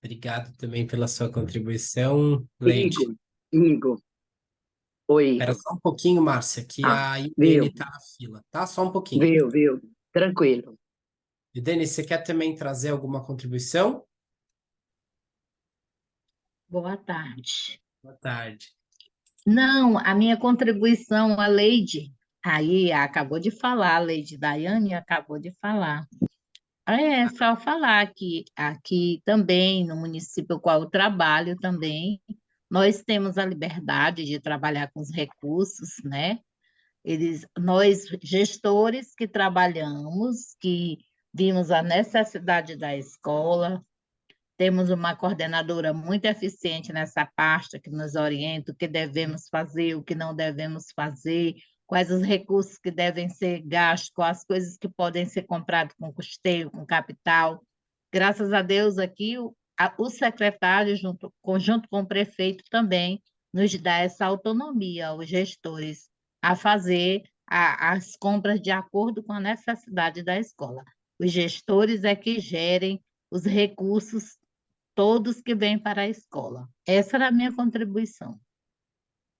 Obrigado também pela sua contribuição, Leide. Igor. Oi, Espera Igor. só um pouquinho, Márcia, que a Viu. Idene está na fila, tá? Só um pouquinho. Viu. Tranquilo. Idene, você quer também trazer alguma contribuição? Boa tarde. Boa tarde. Não, a minha contribuição, a Leide, aí acabou de falar, a Leide Daiane acabou de falar. É só falar que aqui também, no município ao qual eu trabalho também, nós temos a liberdade de trabalhar com os recursos, né? Nós, gestores que trabalhamos, que vimos a necessidade da escola, temos uma coordenadora muito eficiente nessa pasta que nos orienta o que devemos fazer, o que não devemos fazer, quais os recursos que devem ser gastos, quais as coisas que podem ser compradas com custeio, com capital. Graças a Deus aqui, o secretário, junto com o prefeito também, nos dá essa autonomia aos gestores a fazer as compras de acordo com a necessidade da escola. Os gestores é que gerem os recursos todos que vêm para a escola. Essa era a minha contribuição.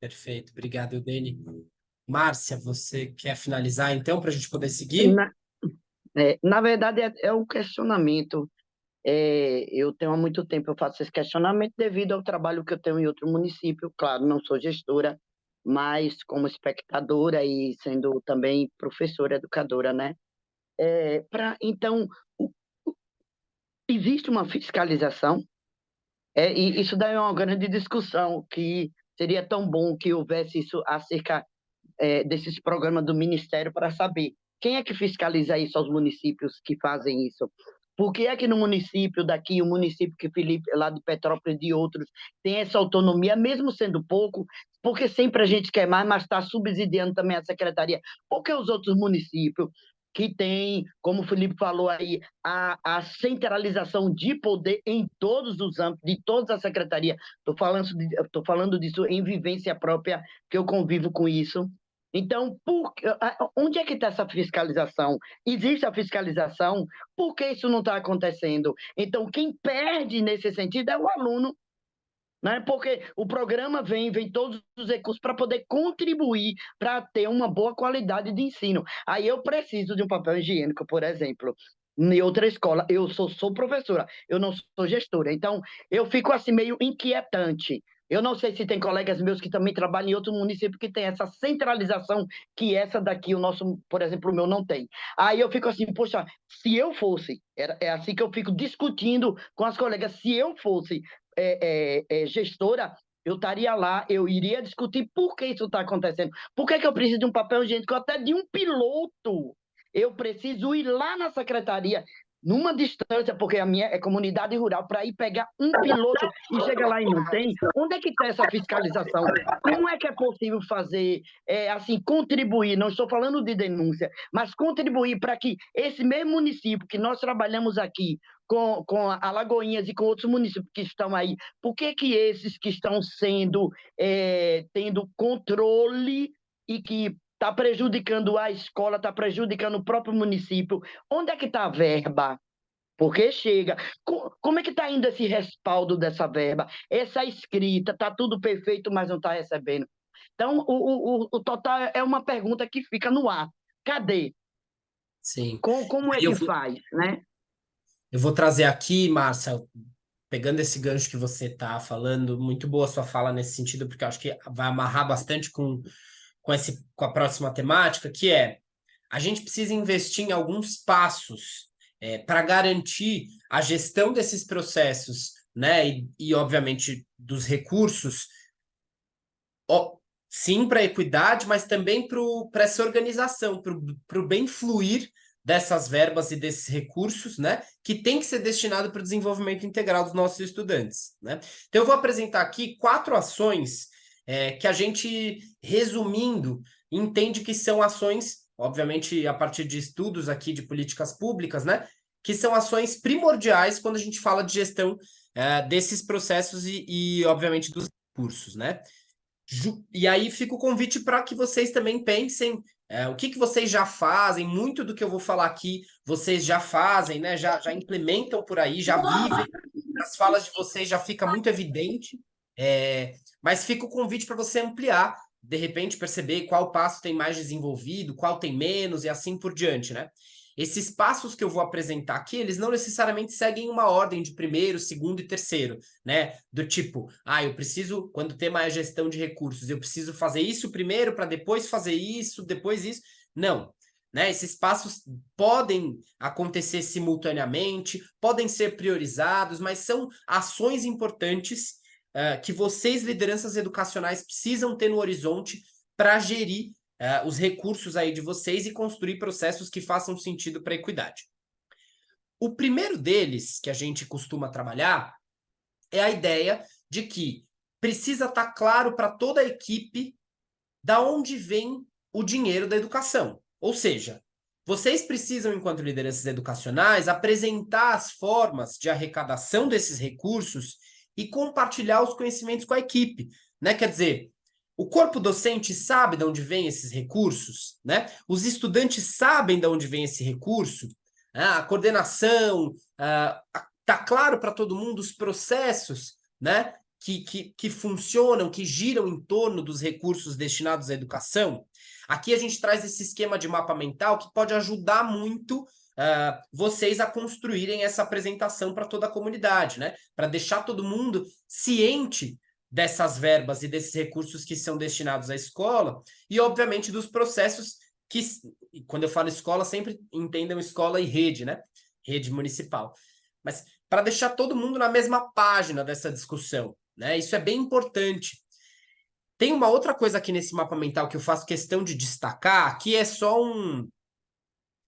Perfeito, obrigado, Eudene. Márcia, você quer finalizar então para a gente poder seguir? Na verdade, é um questionamento. Eu tenho há muito tempo, eu faço esse questionamento devido ao trabalho que eu tenho em outro município. Claro, não sou gestora, mas como espectadora e sendo também professora, educadora, né? Então, existe uma fiscalização, e isso daí é uma grande discussão, que seria tão bom que houvesse isso acerca desses programas do Ministério para saber quem é que fiscaliza isso aos municípios que fazem isso. Por que é que no município daqui, o município que Felipe, lá de Petrópolis e de outros, tem essa autonomia, mesmo sendo pouco, porque sempre a gente quer mais, mas está subsidiando também a secretaria. Por que os outros municípios que têm, como o Felipe falou aí, a centralização de poder em todos os âmbitos, de todas as secretarias? Estou falando disso em vivência própria, que eu convivo com isso. Então, onde é que está essa fiscalização? Existe a fiscalização? Por que isso não está acontecendo? Então, quem perde nesse sentido é o aluno, né? Porque o programa vem todos os recursos para poder contribuir para ter uma boa qualidade de ensino. Aí eu preciso de um papel higiênico, por exemplo. Em outra escola, eu sou professora, eu não sou gestora. Então, eu fico assim meio inquietante. Eu não sei se tem colegas meus que também trabalham em outro município que tem essa centralização que essa daqui, o nosso, por exemplo, o meu não tem. Aí eu fico assim, poxa, se eu fosse, é assim que eu fico discutindo com as colegas, se eu fosse gestora, eu estaria lá, eu iria discutir por que isso está acontecendo. Por que eu preciso de um papel higiênico, até de um piloto? Eu preciso ir lá na secretaria, numa distância, porque a minha é comunidade rural, para ir pegar um piloto e chega lá e não tem. Onde é que está essa fiscalização? Como é que é possível fazer, assim, contribuir, não estou falando de denúncia, mas contribuir para que esse mesmo município que nós trabalhamos aqui, com Alagoinhas e com outros municípios que estão aí, por que esses que estão tendo controle e que está prejudicando a escola, está prejudicando o próprio município? Onde é que está a verba? Porque chega. Como é que está indo esse respaldo dessa verba? Essa escrita, está tudo perfeito, mas não está recebendo. Então, o total é uma pergunta que fica no ar. Cadê? Sim. Como é que faz, né? Eu vou trazer aqui, Márcia, pegando esse gancho que você está falando, muito boa a sua fala nesse sentido, porque eu acho que vai amarrar bastante com a próxima temática, que a gente precisa investir em alguns passos para garantir a gestão desses processos, né? E obviamente, dos recursos, sim, para a equidade, mas também para essa organização, para o bem fluir dessas verbas e desses recursos, né, que tem que ser destinado para o desenvolvimento integral dos nossos estudantes, né? Então, eu vou apresentar aqui 4 ações que a gente, resumindo, entende que são ações, obviamente, a partir de estudos aqui de políticas públicas, né, que são ações primordiais quando a gente fala de gestão desses processos e, obviamente, dos recursos, né? E aí fica o convite para que vocês também pensem o que vocês já fazem. Muito do que eu vou falar aqui, vocês já fazem, né? Já implementam por aí, já vivem. Nas falas de vocês já fica muito evidente. Mas fica o convite para você ampliar, de repente perceber qual passo tem mais desenvolvido, qual tem menos e assim por diante, né? Esses passos que eu vou apresentar aqui, eles não necessariamente seguem uma ordem de primeiro, segundo e terceiro, né? Do tipo, eu preciso, quando ter mais gestão de recursos, eu preciso fazer isso primeiro para depois fazer isso, depois isso. Não, né? Esses passos podem acontecer simultaneamente, podem ser priorizados, mas são ações importantes que vocês, lideranças educacionais, precisam ter no horizonte para gerir os recursos aí de vocês e construir processos que façam sentido para a equidade. O primeiro deles, que a gente costuma trabalhar, é a ideia de que precisa estar claro para toda a equipe da onde vem o dinheiro da educação. Ou seja, vocês precisam, enquanto lideranças educacionais, apresentar as formas de arrecadação desses recursos e compartilhar os conhecimentos com a equipe, né? Quer dizer, o corpo docente sabe de onde vêm esses recursos, né? Os estudantes sabem de onde vem esse recurso, né? A coordenação, tá claro para todo mundo os processos, né? Que funcionam, que giram em torno dos recursos destinados à educação. Aqui a gente traz esse esquema de mapa mental que pode ajudar muito vocês a construírem essa apresentação para toda a comunidade, né? Para deixar todo mundo ciente dessas verbas e desses recursos que são destinados à escola e, obviamente, dos processos que, quando eu falo escola, sempre entendam escola e rede, né? Rede municipal. Mas para deixar todo mundo na mesma página dessa discussão, né? Isso é bem importante. Tem uma outra coisa aqui nesse mapa mental que eu faço questão de destacar, que é só um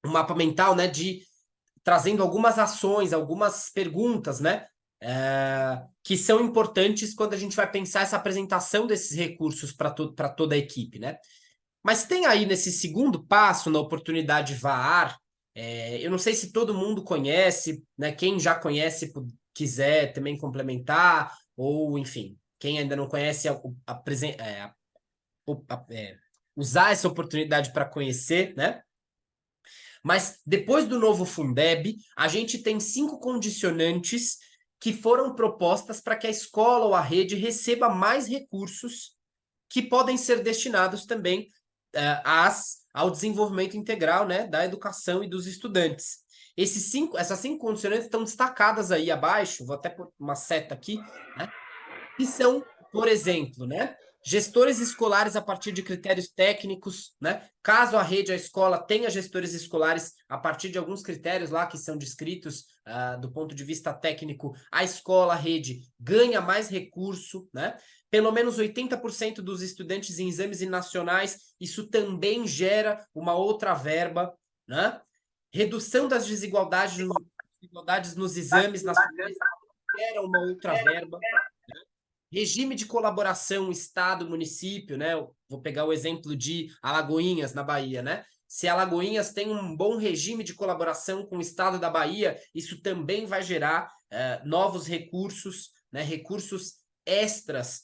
mapa mental, né, de trazendo algumas ações, algumas perguntas, né, que são importantes quando a gente vai pensar essa apresentação desses recursos para toda a equipe, né? Mas tem aí nesse segundo passo, na oportunidade VAR, eu não sei se todo mundo conhece, né? Quem já conhece quiser também complementar, ou enfim, quem ainda não conhece, usar essa oportunidade para conhecer, né? Mas depois do novo Fundeb, a gente tem 5 condicionantes que foram propostas para que a escola ou a rede receba mais recursos que podem ser destinados também ao desenvolvimento integral, né, da educação e dos estudantes. Essas 5 condicionantes estão destacadas aí abaixo, vou até pôr uma seta aqui, né, que são, por exemplo, né, gestores escolares a partir de critérios técnicos, né? Caso a rede, a escola tenha gestores escolares a partir de alguns critérios lá que são descritos do ponto de vista técnico, a escola, a rede ganha mais recurso, né? Pelo menos 80% dos estudantes em exames nacionais, isso também gera uma outra verba, né? Redução das desigualdades nos exames nacionais gera uma outra verba. Regime de colaboração Estado-município, né? Eu vou pegar o exemplo de Alagoinhas, na Bahia, né? Se Alagoinhas tem um bom regime de colaboração com o Estado da Bahia, isso também vai gerar novos recursos, né? Recursos extras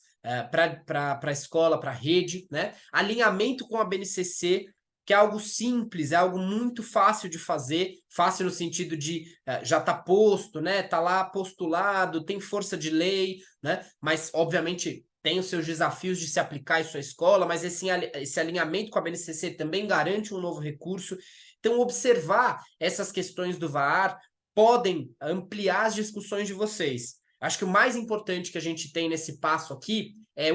para a escola, para a rede, né? Alinhamento com a BNCC, que é algo simples, é algo muito fácil de fazer, fácil no sentido de já está posto, né? Está lá postulado, tem força de lei, né? Mas, obviamente, tem os seus desafios de se aplicar em sua escola, mas esse alinhamento com a BNCC também garante um novo recurso. Então, observar essas questões do VAR podem ampliar as discussões de vocês. Acho que o mais importante que a gente tem nesse passo aqui é,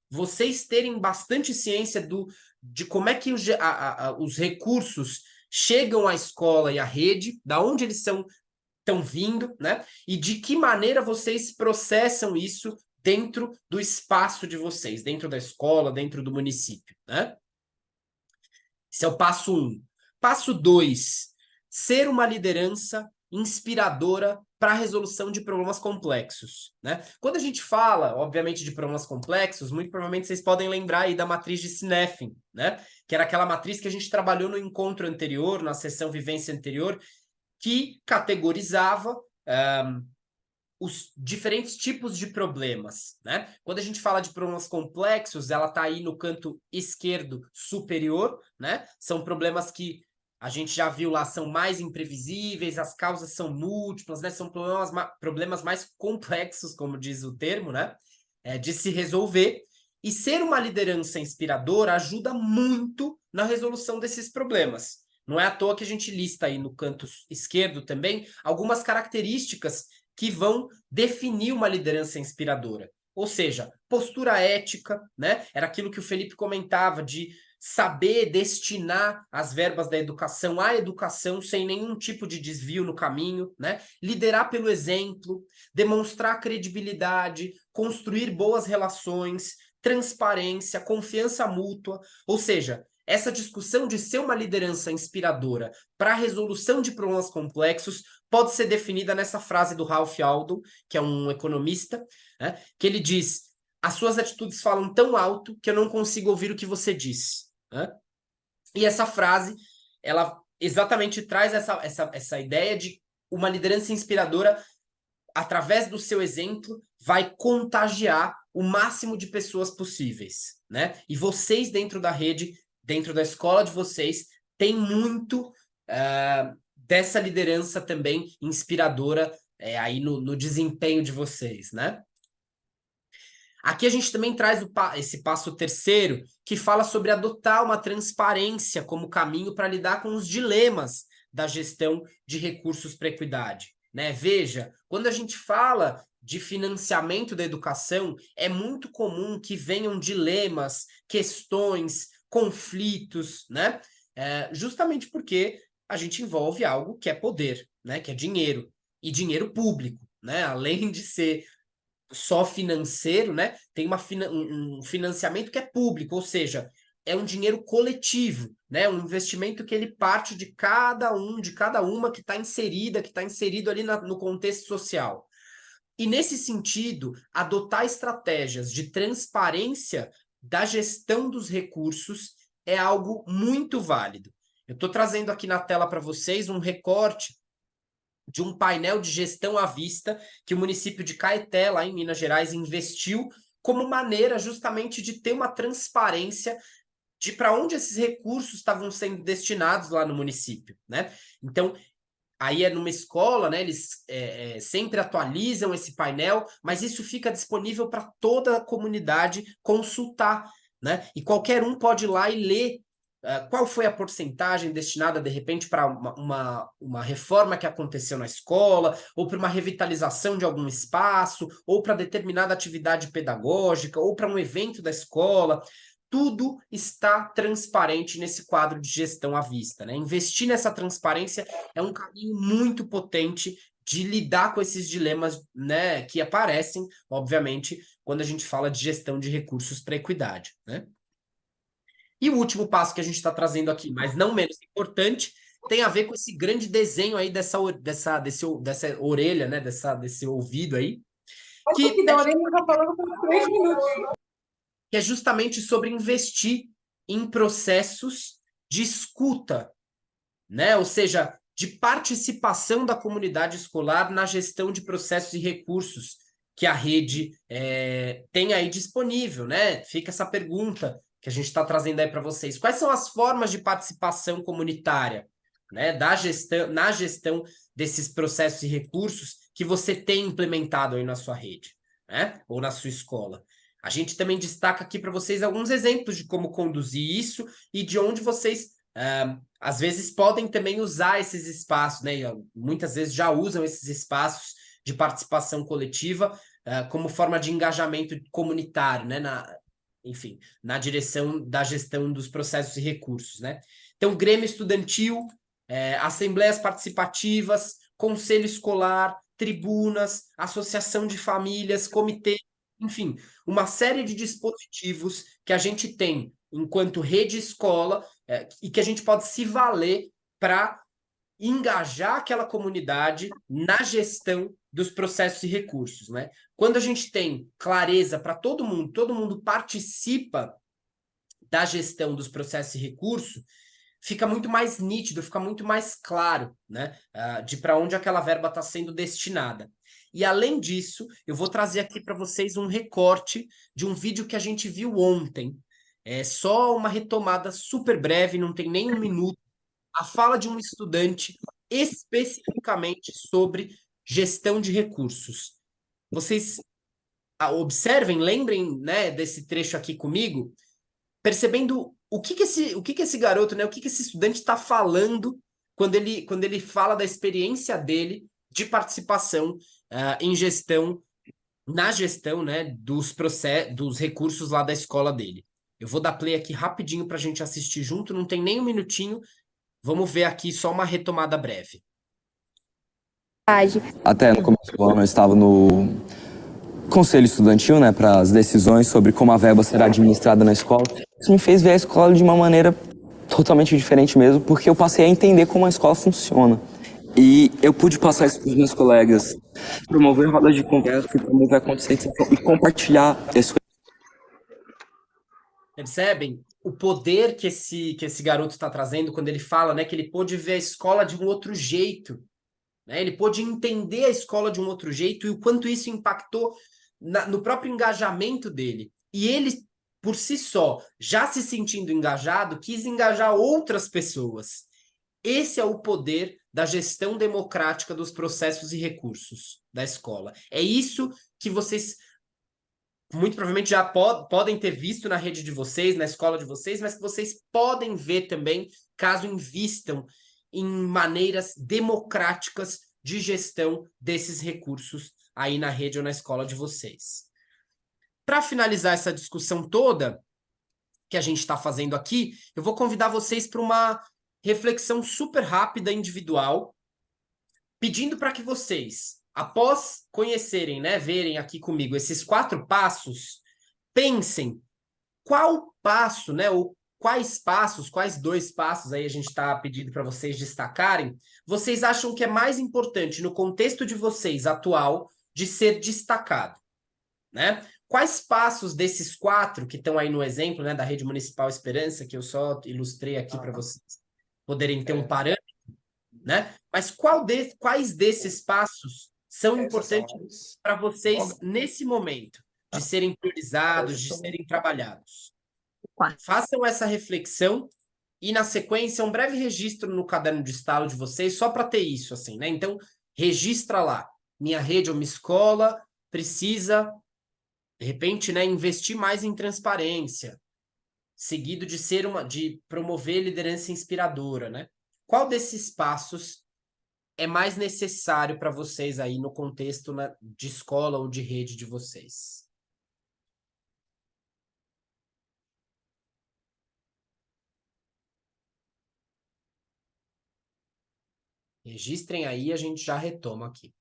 vocês terem bastante ciência de como é que os recursos chegam à escola e à rede, da onde eles estão vindo, né? E de que maneira vocês processam isso dentro do espaço de vocês, dentro da escola, dentro do município, né? Esse é o passo 1. Passo 2, ser uma liderança inspiradora para a resolução de problemas complexos, né? Quando a gente fala, obviamente, de problemas complexos, muito provavelmente vocês podem lembrar aí da matriz de Sinefin, né? Que era aquela matriz que a gente trabalhou no encontro anterior, na sessão vivência anterior, que categorizava os diferentes tipos de problemas, né? Quando a gente fala de problemas complexos, ela está aí no canto esquerdo superior, né? São problemas que a gente já viu lá, são mais imprevisíveis, as causas são múltiplas, né? São problemas mais complexos, como diz o termo, né? De se resolver. E ser uma liderança inspiradora ajuda muito na resolução desses problemas. Não é à toa que a gente lista aí no canto esquerdo também algumas características que vão definir uma liderança inspiradora. Ou seja, postura ética, né? Era aquilo que o Felipe comentava de saber destinar as verbas da educação à educação sem nenhum tipo de desvio no caminho, né? Liderar pelo exemplo, demonstrar credibilidade, construir boas relações, transparência, confiança mútua, ou seja, essa discussão de ser uma liderança inspiradora para a resolução de problemas complexos pode ser definida nessa frase do Ralph Waldo, que é um economista, né, que ele diz: as suas atitudes falam tão alto que eu não consigo ouvir o que você diz. Né? E essa frase, ela exatamente traz essa ideia de uma liderança inspiradora, através do seu exemplo, vai contagiar o máximo de pessoas possíveis, né? E vocês dentro da rede, dentro da escola de vocês, tem muito dessa liderança também inspiradora aí no desempenho de vocês, né? Aqui a gente também traz esse passo terceiro, que fala sobre adotar uma transparência como caminho para lidar com os dilemas da gestão de recursos para a equidade, né? Veja, quando a gente fala de financiamento da educação, é muito comum que venham dilemas, questões, conflitos, né? Justamente porque a gente envolve algo que é poder, né? Que é dinheiro, e dinheiro público, né? Além de ser só financeiro, né? Tem um financiamento que é público, ou seja, é um dinheiro coletivo, né? Um investimento que ele parte de cada um, de cada uma que está inserido ali no contexto social. E nesse sentido, adotar estratégias de transparência da gestão dos recursos é algo muito válido. Eu estou trazendo aqui na tela para vocês um recorte de um painel de gestão à vista que o município de Caeté, lá em Minas Gerais, investiu como maneira justamente de ter uma transparência de para onde esses recursos estavam sendo destinados lá no município, né? Então, aí é numa escola, né? Eles sempre atualizam esse painel, mas isso fica disponível para toda a comunidade consultar, né? E qualquer um pode ir lá e ler qual foi a porcentagem destinada, de repente, para uma reforma que aconteceu na escola, ou para uma revitalização de algum espaço, ou para determinada atividade pedagógica, ou para um evento da escola. Tudo está transparente nesse quadro de gestão à vista, né? Investir nessa transparência é um caminho muito potente de lidar com esses dilemas, né, que aparecem, obviamente, quando a gente fala de gestão de recursos para equidade, né? E o último passo que a gente está trazendo aqui, mas não menos importante, tem a ver com esse grande desenho aí dessa orelha, né, desse ouvido aí, que é justamente sobre investir em processos de escuta, né? Ou seja, de participação da comunidade escolar na gestão de processos e recursos que a rede tem aí disponível, né? Fica essa pergunta que a gente está trazendo aí para vocês. Quais são as formas de participação comunitária, né, na gestão desses processos e recursos que você tem implementado aí na sua rede, né? Ou na sua escola? A gente também destaca aqui para vocês alguns exemplos de como conduzir isso e de onde vocês, às vezes, podem também usar esses espaços, né? Muitas vezes já usam esses espaços de participação coletiva como forma de engajamento comunitário, né? Enfim, na direção da gestão dos processos e recursos, né? Então, Grêmio Estudantil, assembleias participativas, conselho escolar, tribunas, associação de famílias, comitê, enfim, uma série de dispositivos que a gente tem enquanto rede escola e que a gente pode se valer para engajar aquela comunidade na gestão dos processos e recursos, né? Quando a gente tem clareza para todo mundo participa da gestão dos processos e recursos, fica muito mais nítido, fica muito mais claro, né? De para onde aquela verba está sendo destinada. E, além disso, eu vou trazer aqui para vocês um recorte de um vídeo que a gente viu ontem. É só uma retomada super breve, não tem nem um minuto. A fala de um estudante especificamente sobre gestão de recursos. Vocês observem, lembrem, né, desse trecho aqui comigo, percebendo o que esse garoto, né, o que esse estudante está falando quando ele fala da experiência dele de participação em gestão, na gestão, né, dos recursos lá da escola dele. Eu vou dar play aqui rapidinho para a gente assistir junto, não tem nem um minutinho. Vamos ver aqui só uma retomada breve. Até no começo do ano eu estava no conselho estudantil, né, para as decisões sobre como a verba será administrada na escola. Isso me fez ver a escola de uma maneira totalmente diferente mesmo, porque eu passei a entender como a escola funciona. E eu pude passar isso para os meus colegas, promover rodas de conversa, promover a consciência e compartilhar esse. Percebem o poder que esse garoto está trazendo quando ele fala, né, que ele pôde ver a escola de um outro jeito, né? Ele pôde entender a escola de um outro jeito e o quanto isso impactou no próprio engajamento dele. E ele, por si só, já se sentindo engajado, quis engajar outras pessoas. Esse é o poder da gestão democrática dos processos e recursos da escola. É isso que vocês muito provavelmente já podem ter visto na rede de vocês, na escola de vocês, mas que vocês podem ver também caso invistam em maneiras democráticas de gestão desses recursos aí na rede ou na escola de vocês. Para finalizar essa discussão toda que a gente está fazendo aqui, eu vou convidar vocês para uma reflexão super rápida, individual, pedindo para que vocês, após conhecerem, né, verem aqui comigo esses 4 passos, pensem qual passo, né, ou quais passos, quais 2 passos aí a gente está pedindo para vocês destacarem, vocês acham que é mais importante no contexto de vocês atual de ser destacado, né? Quais passos desses 4 que estão aí no exemplo, né, da Rede Municipal Esperança, que eu só ilustrei aqui para vocês poderem ter um parâmetro, né? Mas quais desses passos são importantes para vocês nesse momento, de serem priorizados, de serem trabalhados? Façam essa reflexão e, na sequência, um breve registro no caderno de estalo de vocês, só para ter isso, assim, né? Então, registra lá. Minha rede ou minha escola precisa, de repente, né, investir mais em transparência, seguido de promover liderança inspiradora, né? Qual desses passos é mais necessário para vocês aí no contexto de escola ou de rede de vocês? Registrem aí, a gente já retoma aqui.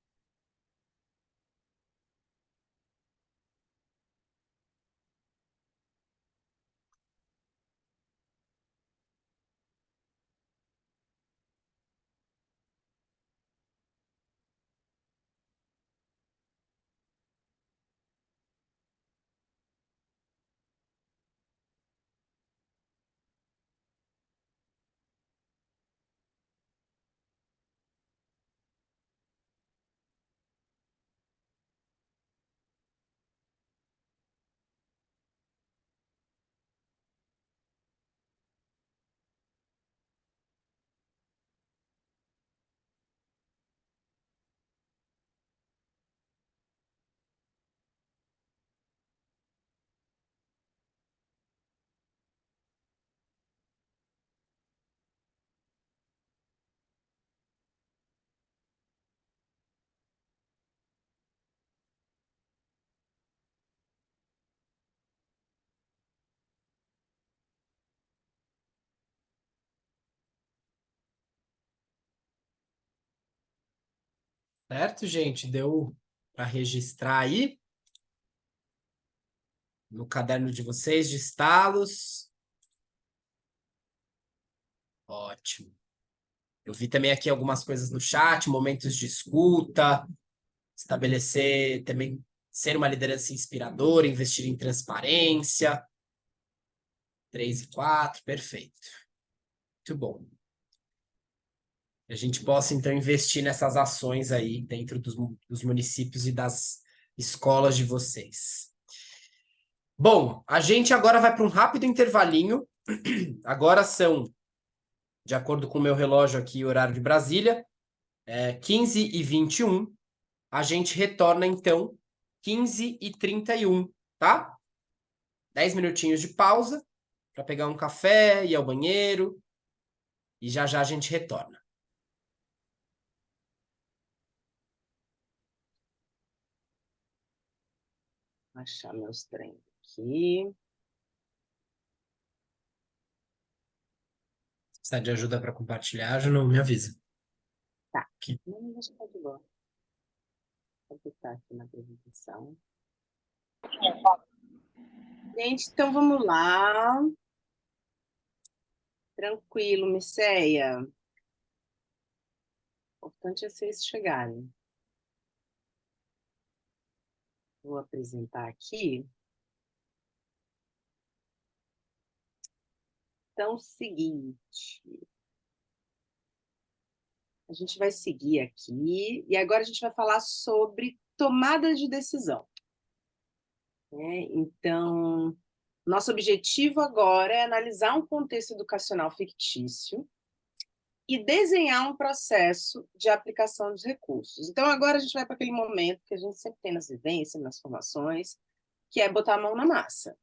Certo, gente? Deu para registrar aí no caderno de vocês de estalos. Ótimo. Eu vi também aqui algumas coisas no chat, momentos de escuta, estabelecer também, ser uma liderança inspiradora, investir em transparência. 3 e 4, perfeito. Muito bom. A gente possa, então, investir nessas ações aí dentro dos municípios e das escolas de vocês. Bom, a gente agora vai para um rápido intervalinho. Agora são, de acordo com o meu relógio aqui, horário de Brasília, 15h21. A gente retorna, então, 15h31, tá? 10 minutinhos de pausa para pegar um café, ir ao banheiro, e já já a gente retorna. Achar meus trem aqui. Se precisar de ajuda para compartilhar, já não me avisa. Tá. Aqui. Não, mas tá de boa. Vou botar aqui na apresentação. Gente, então vamos lá. Tranquilo, Miceia. O importante é vocês chegarem. Vou apresentar aqui. Então, seguinte. A gente vai seguir aqui. E agora a gente vai falar sobre tomada de decisão. né? Então, nosso objetivo agora é analisar um contexto educacional fictício e desenhar um processo de aplicação dos recursos. Então, agora a gente vai para aquele momento que a gente sempre tem nas vivências, nas formações, que é botar a mão na massa,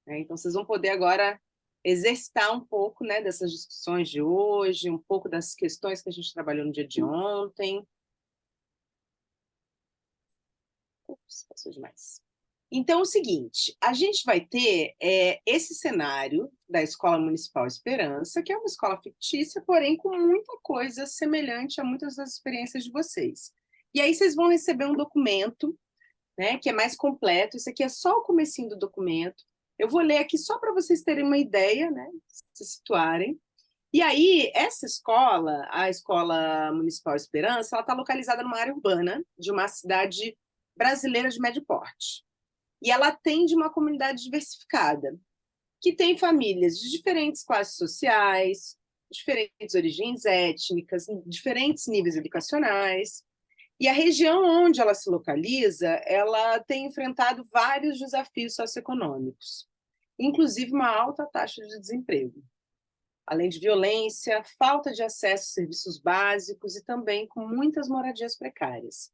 né? Então, vocês vão poder agora exercitar um pouco, né, dessas discussões de hoje, um pouco das questões que a gente trabalhou no dia de ontem. Ups, passou demais. Então, é o seguinte, a gente vai ter esse cenário da Escola Municipal Esperança, que é uma escola fictícia, porém com muita coisa semelhante a muitas das experiências de vocês. E aí vocês vão receber um documento, né, que é mais completo. Isso aqui é só o comecinho do documento. Eu vou ler aqui só para vocês terem uma ideia, né, se situarem. E aí, essa escola, a Escola Municipal Esperança, ela está localizada numa área urbana de uma cidade brasileira de médio porte. E ela atende uma comunidade diversificada, que tem famílias de diferentes classes sociais, diferentes origens étnicas, diferentes níveis educacionais. E a região onde ela se localiza, ela tem enfrentado vários desafios socioeconômicos, inclusive uma alta taxa de desemprego, além de violência, falta de acesso a serviços básicos e também com muitas moradias precárias.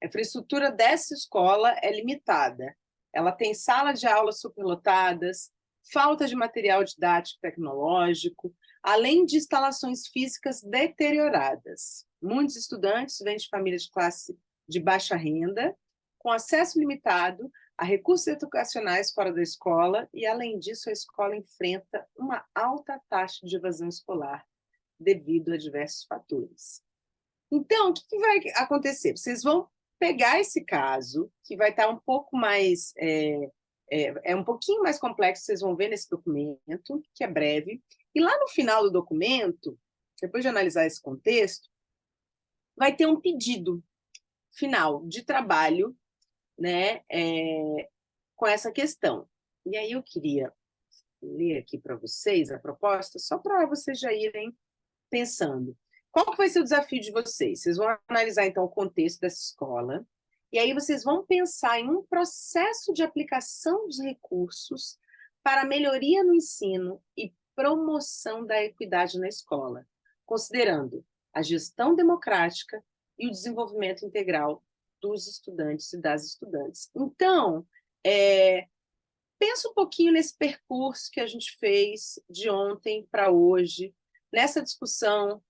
A infraestrutura dessa escola é limitada. Ela tem salas de aula superlotadas, falta de material didático tecnológico, além de instalações físicas deterioradas. Muitos estudantes vêm de famílias de classe de baixa renda, com acesso limitado a recursos educacionais fora da escola, e, além disso, a escola enfrenta uma alta taxa de evasão escolar devido a diversos fatores. Então, o que vai acontecer? Vocês vão pegar esse caso, que vai estar um pouco mais... é um pouquinho mais complexo, vocês vão ver nesse documento, que é breve, e lá no final do documento, depois de analisar esse contexto, vai ter um pedido final de trabalho, né, com essa questão. E aí eu queria ler aqui para vocês a proposta, só para vocês já irem pensando. Qual que vai ser o desafio de vocês? Vocês vão analisar, então, o contexto dessa escola, e aí vocês vão pensar em um processo de aplicação dos recursos para melhoria no ensino e promoção da equidade na escola, considerando a gestão democrática e o desenvolvimento integral dos estudantes e das estudantes. Então, pensa um pouquinho nesse percurso que a gente fez de ontem para hoje, nessa discussão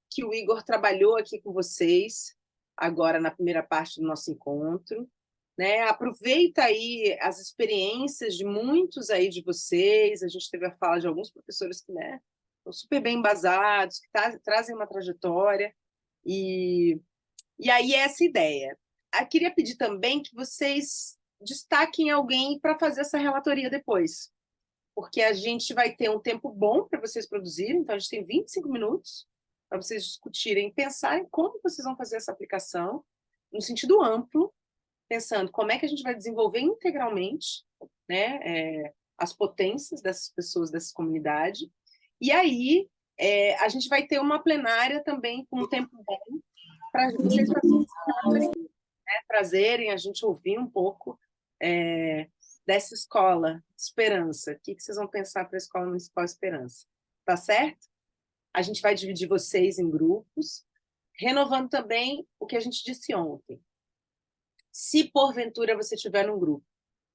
que o Igor trabalhou aqui com vocês, agora na primeira parte do nosso encontro, né? Aproveita aí as experiências de muitos aí de vocês, a gente teve a fala de alguns professores que, né, estão super bem embasados, que trazem uma trajetória, e aí essa ideia. Eu queria pedir também que vocês destaquem alguém para fazer essa relatoria depois, porque a gente vai ter um tempo bom para vocês produzirem, então a gente tem 25 minutos para vocês discutirem, pensarem como vocês vão fazer essa aplicação, no sentido amplo, pensando como é que a gente vai desenvolver integralmente, né, as potências dessas pessoas, dessa comunidade, e aí a gente vai ter uma plenária também com um tempo bom para vocês trazerem, a gente ouvir um pouco dessa escola Esperança. O que vocês vão pensar para a Escola Municipal Esperança? Tá certo? A gente vai dividir vocês em grupos, renovando também o que a gente disse ontem. Se, porventura, você estiver num grupo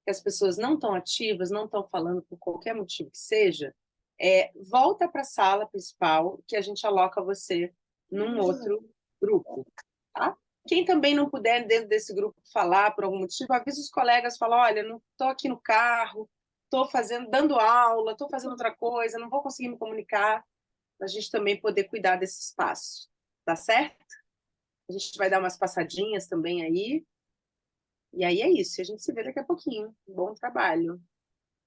que as pessoas não estão ativas, não estão falando por qualquer motivo que seja, volta para a sala principal, que a gente aloca você num outro grupo, tá? Quem também não puder, dentro desse grupo, falar por algum motivo, avisa os colegas, fala, olha, não estou aqui no carro, estou dando aula, estou fazendo outra coisa, não vou conseguir me comunicar, para a gente também poder cuidar desse espaço, tá certo? A gente vai dar umas passadinhas também aí, e aí é isso, a gente se vê daqui a pouquinho. Bom trabalho.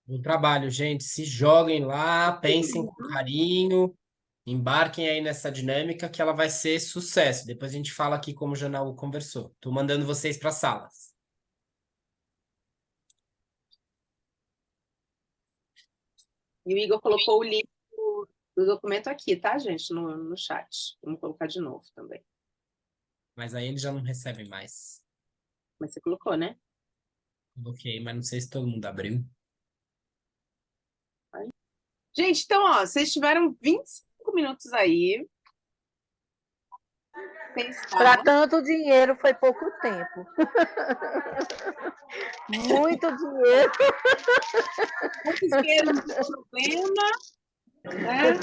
Bom trabalho, gente. Se joguem lá, pensem com carinho, embarquem aí nessa dinâmica que ela vai ser sucesso. Depois a gente fala aqui como o Janaú conversou. Estou mandando vocês para as salas. E o Igor colocou o link do documento aqui, tá, gente? No chat. Vamos colocar de novo também. Mas aí eles já não recebem mais. Mas você colocou, né? Coloquei, mas não sei se todo mundo abriu. Gente, então, ó, vocês tiveram 25 minutos aí. Para Pensar. tanto dinheiro foi pouco tempo. Muito dinheiro. Muito dinheiro não tem problema, né?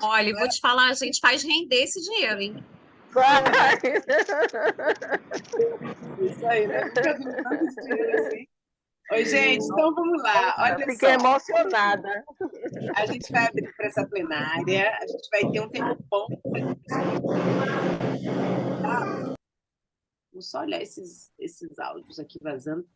Olha, eu vou te falar, a gente faz render esse dinheiro, hein? Isso aí, né? Nunca vi tanto dinheiro assim. Oi, gente, então vamos lá. Olha Fiquei só. emocionada. A gente vai abrir para essa plenária, a gente vai ter um tempo bom para discutir. Vou só olhar esses áudios aqui vazando.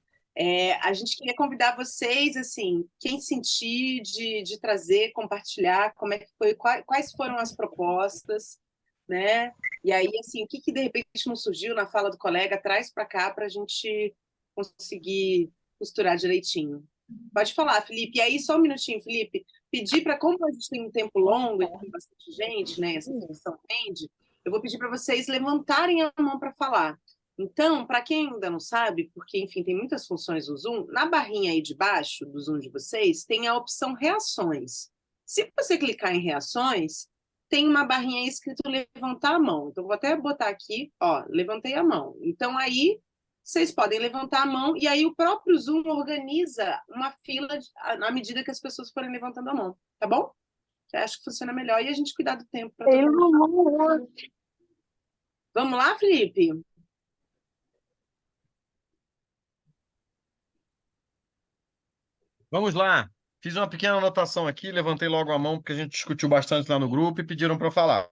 A gente queria convidar vocês, assim, quem sentir de trazer, compartilhar, como é que foi, quais foram as propostas, né? E aí, assim, o que de repente não surgiu na fala do colega, traz para cá para a gente conseguir costurar direitinho. Pode falar, Felipe. E aí, só um minutinho, Felipe. Pedir para, como a gente tem um tempo longo e tem bastante gente, né? Essa discussão rende, eu vou pedir para vocês levantarem a mão para falar. Então, para quem ainda não sabe, porque, enfim, tem muitas funções do Zoom, na barrinha aí de baixo do Zoom de vocês, tem a opção reações. Se você clicar em reações, tem uma barrinha aí escrito levantar a mão. Então, vou até botar aqui, ó, levantei a mão. Então, aí, vocês podem levantar a mão e aí o próprio Zoom organiza uma fila à medida que as pessoas forem levantando a mão, tá bom? Eu acho que funciona melhor e a gente cuidar do tempo para todo mundo. Vamos lá, Felipe? Vamos lá. Fiz uma pequena anotação aqui, levantei logo a mão, porque a gente discutiu bastante lá no grupo e pediram para eu falar.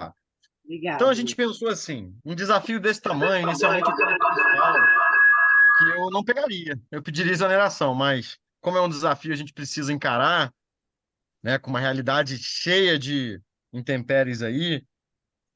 Obrigada. Então a gente pensou assim, um desafio desse tamanho, inicialmente eu que eu não pegaria, eu pediria exoneração, mas como é um desafio a gente precisa encarar, né, com uma realidade cheia de intempéries aí,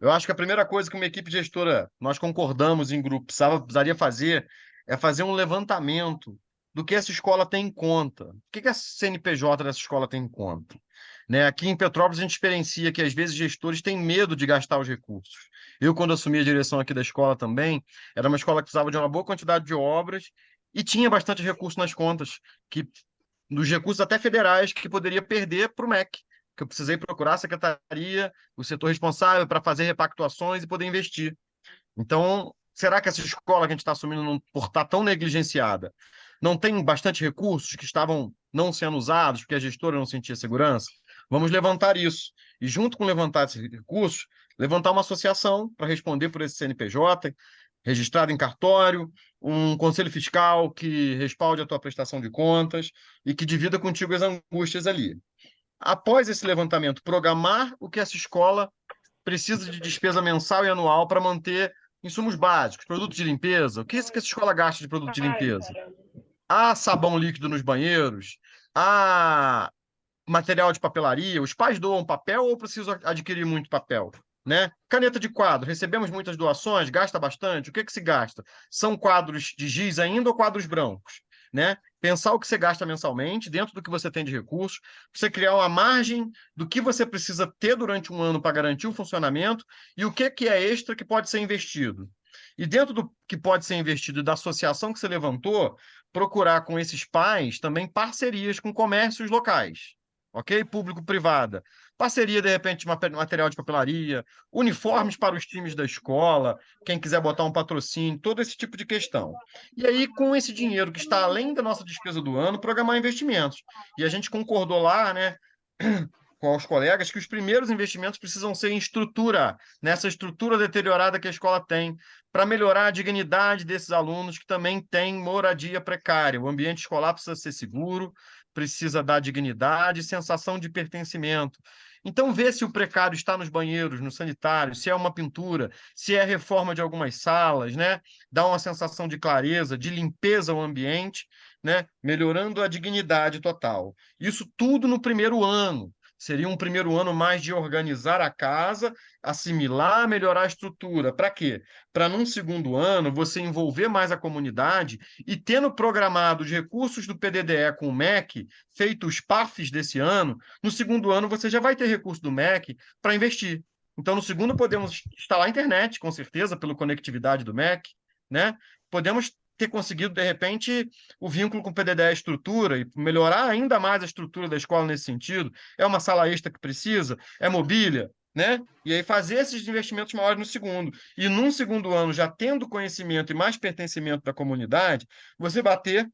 eu acho que a primeira coisa que uma equipe gestora, nós concordamos em grupo, precisaria fazer, é fazer um levantamento do que essa escola tem em conta. O que a CNPJ dessa escola tem em conta? Né? Aqui em Petrópolis, a gente experiencia que, às vezes, gestores têm medo de gastar os recursos. Eu, quando assumi a direção aqui da escola também, era uma escola que precisava de uma boa quantidade de obras e tinha bastante recurso nas contas, dos recursos até federais, que poderia perder para o MEC, que eu precisei procurar a secretaria, o setor responsável para fazer repactuações e poder investir. Então, será que essa escola que a gente está assumindo por estar tão negligenciada não tem bastante recursos que estavam não sendo usados porque a gestora não sentia segurança? Vamos levantar isso. E junto com levantar esses recursos, levantar uma associação para responder por esse CNPJ, registrado em cartório, um conselho fiscal que respalde a tua prestação de contas e que divida contigo as angústias ali. Após esse levantamento, programar o que essa escola precisa de despesa mensal e anual para manter insumos básicos, produtos de limpeza. O que essa escola gasta de produto de limpeza? Há sabão líquido nos banheiros? Há material de papelaria? Os pais doam papel ou precisam adquirir muito papel? Né? Caneta de quadro, recebemos muitas doações, gasta bastante. O que se gasta? São quadros de giz ainda ou quadros brancos? Né? Pensar o que você gasta mensalmente, dentro do que você tem de recursos, você criar uma margem do que você precisa ter durante um ano para garantir o funcionamento e o que é extra que pode ser investido. E dentro do que pode ser investido da associação que você levantou, procurar com esses pais também parcerias com comércios locais, ok? Público-privada. Parceria, de repente, de material de papelaria, uniformes para os times da escola, quem quiser botar um patrocínio, todo esse tipo de questão. E aí, com esse dinheiro que está além da nossa despesa do ano, programar investimentos. E a gente concordou lá, né, com os colegas, que os primeiros investimentos precisam ser em estrutura, nessa estrutura deteriorada que a escola tem, para melhorar a dignidade desses alunos que também têm moradia precária. O ambiente escolar precisa ser seguro, precisa dar dignidade e sensação de pertencimento. Então, ver se o precário está nos banheiros, no sanitário, se é uma pintura, se é a reforma de algumas salas, né? Dá uma sensação de clareza, de limpeza ao ambiente, né? Melhorando a dignidade total. Isso tudo no primeiro ano. Seria um primeiro ano mais de organizar a casa, assimilar, melhorar a estrutura. Para quê? Para, num segundo ano, você envolver mais a comunidade e, tendo programado os recursos do PDDE com o MEC, feito os PAFs desse ano, no segundo ano você já vai ter recurso do MEC para investir. Então, no segundo, podemos instalar a internet, com certeza, pela conectividade do MEC, né? Podemos ter conseguido, de repente, o vínculo com o PDD estrutura e melhorar ainda mais a estrutura da escola nesse sentido. É uma sala extra que precisa? É mobília? Né? E aí fazer esses investimentos maiores no segundo. E num segundo ano, já tendo conhecimento e mais pertencimento da comunidade, você bater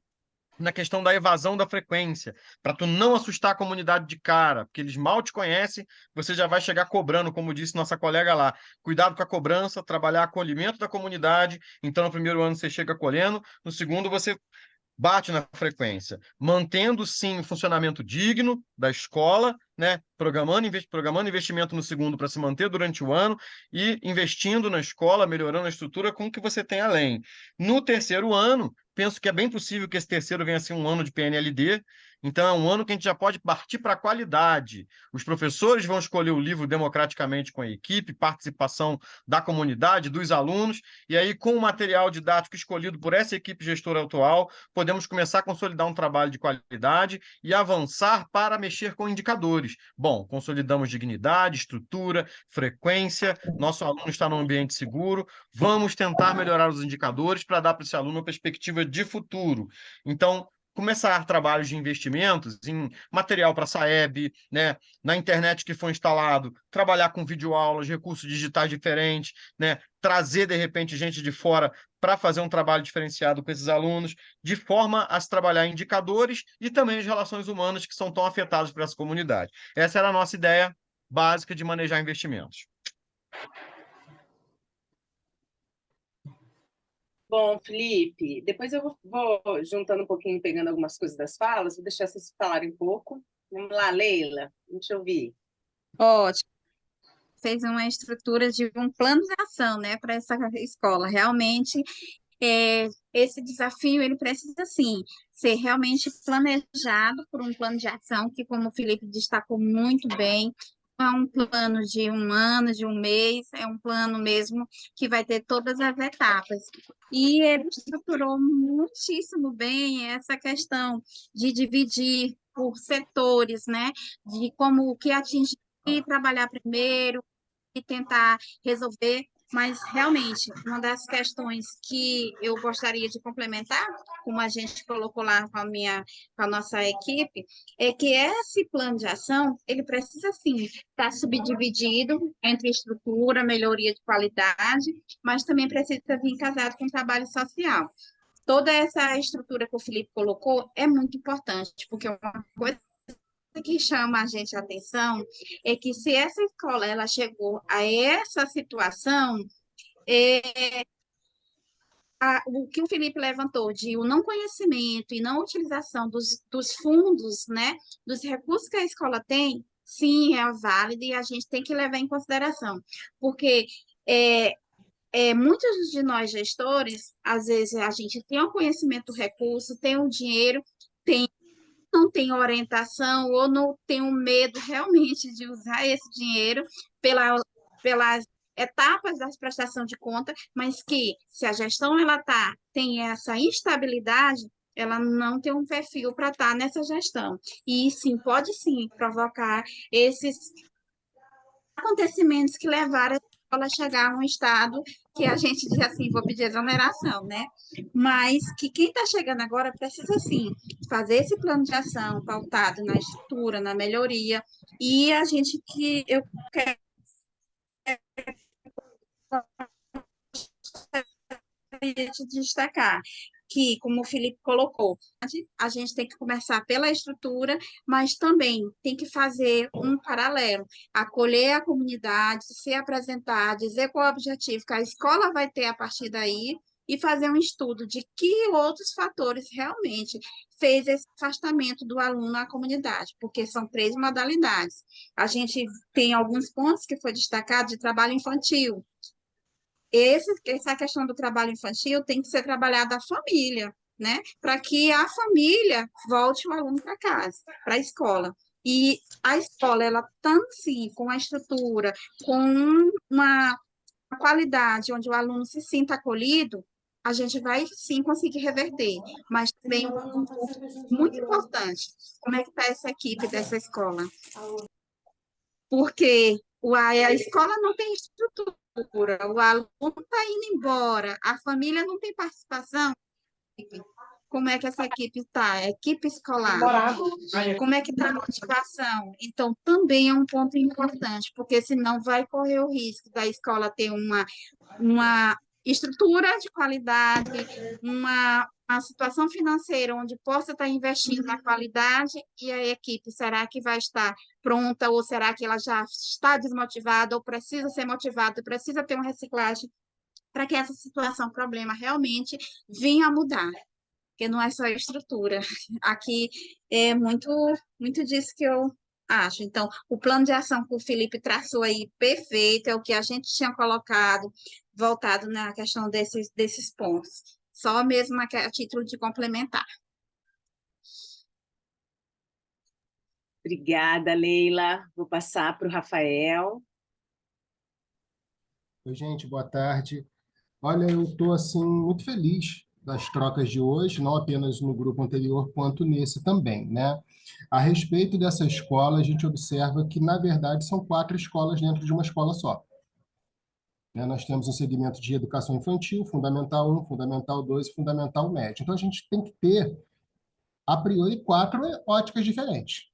na questão da evasão da frequência, para tu não assustar a comunidade de cara, porque eles mal te conhecem, você já vai chegar cobrando, como disse nossa colega lá. Cuidado com a cobrança, trabalhar acolhimento da comunidade. Então, no primeiro ano você chega acolhendo, no segundo você bate na frequência, mantendo sim o funcionamento digno da escola, né? Programando investimento no segundo para se manter durante o ano e investindo na escola, melhorando a estrutura com o que você tem além. No terceiro ano, penso que é bem possível que esse terceiro venha a ser um ano de PNLD, então é um ano que a gente já pode partir para a qualidade. Os professores vão escolher o livro democraticamente com a equipe, participação da comunidade, dos alunos, e aí com o material didático escolhido por essa equipe gestora atual, podemos começar a consolidar um trabalho de qualidade e avançar para mexer com indicadores. Bom, consolidamos dignidade, estrutura, frequência, nosso aluno está num ambiente seguro, vamos tentar melhorar os indicadores para dar para esse aluno uma perspectiva de futuro. Então, começar trabalhos de investimentos em material para a SAEB, né, na internet que foi instalado, trabalhar com videoaulas, recursos digitais diferentes, né, trazer, de repente, gente de fora para fazer um trabalho diferenciado com esses alunos, de forma a se trabalhar indicadores e também as relações humanas que são tão afetadas por essa comunidade. Essa era a nossa ideia básica de manejar investimentos. Bom, Felipe, depois eu vou juntando um pouquinho, pegando algumas coisas das falas, vou deixar vocês falarem um pouco. Vamos lá, Leila, deixa eu ouvir. Ótimo. Fez uma estrutura de um plano de ação, né, para essa escola. Realmente, esse desafio, ele precisa, sim, ser realmente planejado por um plano de ação, que, como o Felipe destacou muito bem, não é um plano de um ano, de um mês, é um plano mesmo que vai ter todas as etapas. E ele estruturou muitíssimo bem essa questão de dividir por setores, né, de como o que atingir e trabalhar primeiro, e tentar resolver, mas realmente uma das questões que eu gostaria de complementar, como a gente colocou lá com a nossa equipe, é que esse plano de ação, ele precisa sim estar subdividido entre estrutura, melhoria de qualidade, mas também precisa vir casado com trabalho social. Toda essa estrutura que o Felipe colocou é muito importante, porque uma coisa que chama a gente a atenção é que se essa escola ela chegou a essa situação, o que o Felipe levantou de o não conhecimento e não utilização dos fundos, né, dos recursos que a escola tem, sim, é válido e a gente tem que levar em consideração, porque muitos de nós gestores, às vezes a gente tem o conhecimento do recurso, tem o dinheiro, não tem orientação ou não tem um medo realmente de usar esse dinheiro pelas etapas da prestação de conta, mas que se a gestão tem essa instabilidade, ela não tem um perfil para estar nessa gestão. E sim, pode sim provocar esses acontecimentos que levaram a escola a chegar a um estado que a gente diz assim, vou pedir exoneração, né? Mas que quem está chegando agora precisa, sim, fazer esse plano de ação pautado na estrutura, na melhoria, e eu quero te destacar que, como o Felipe colocou, a gente tem que começar pela estrutura, mas também tem que fazer um paralelo, acolher a comunidade, se apresentar, dizer qual é o objetivo que a escola vai ter a partir daí e fazer um estudo de que outros fatores realmente fez esse afastamento do aluno à comunidade, porque são 3 modalidades. A gente tem alguns pontos que foi destacado de trabalho infantil. Essa questão do trabalho infantil tem que ser trabalhada a família, né? Para que a família volte o aluno para casa, para a escola. E a escola, ela tanto sim, com a estrutura, com uma qualidade onde o aluno se sinta acolhido, a gente vai sim conseguir reverter. Mas também um ponto muito importante, como é que está essa equipe dessa escola? Porque a escola não tem estrutura, o aluno está indo embora, a família não tem participação, equipe. Como é que essa equipe está? A equipe escolar. Namorado. Como é que está a motivação? Então, também é um ponto importante, porque senão vai correr o risco da escola ter uma estrutura de qualidade, uma situação financeira onde possa estar investindo na qualidade e a equipe, será que vai estar pronta ou será que ela já está desmotivada ou precisa ser motivada, precisa ter uma reciclagem para que essa situação, problema, realmente venha a mudar, porque não é só a estrutura. Aqui é muito disso que eu acho. Então, o plano de ação que o Felipe traçou aí, perfeito, é o que a gente tinha colocado, voltado na questão desses pontos. Só mesmo a título de complementar. Obrigada, Leila. Vou passar para o Rafael. Oi, gente, boa tarde. Olha, eu estou assim, muito feliz das trocas de hoje, não apenas no grupo anterior, quanto nesse também, né? A respeito dessa escola, a gente observa que, na verdade, são 4 escolas dentro de uma escola só. Nós temos um segmento de educação infantil, Fundamental 1, Fundamental 2 e Fundamental Médio. Então, a gente tem que ter, a priori, 4 óticas diferentes.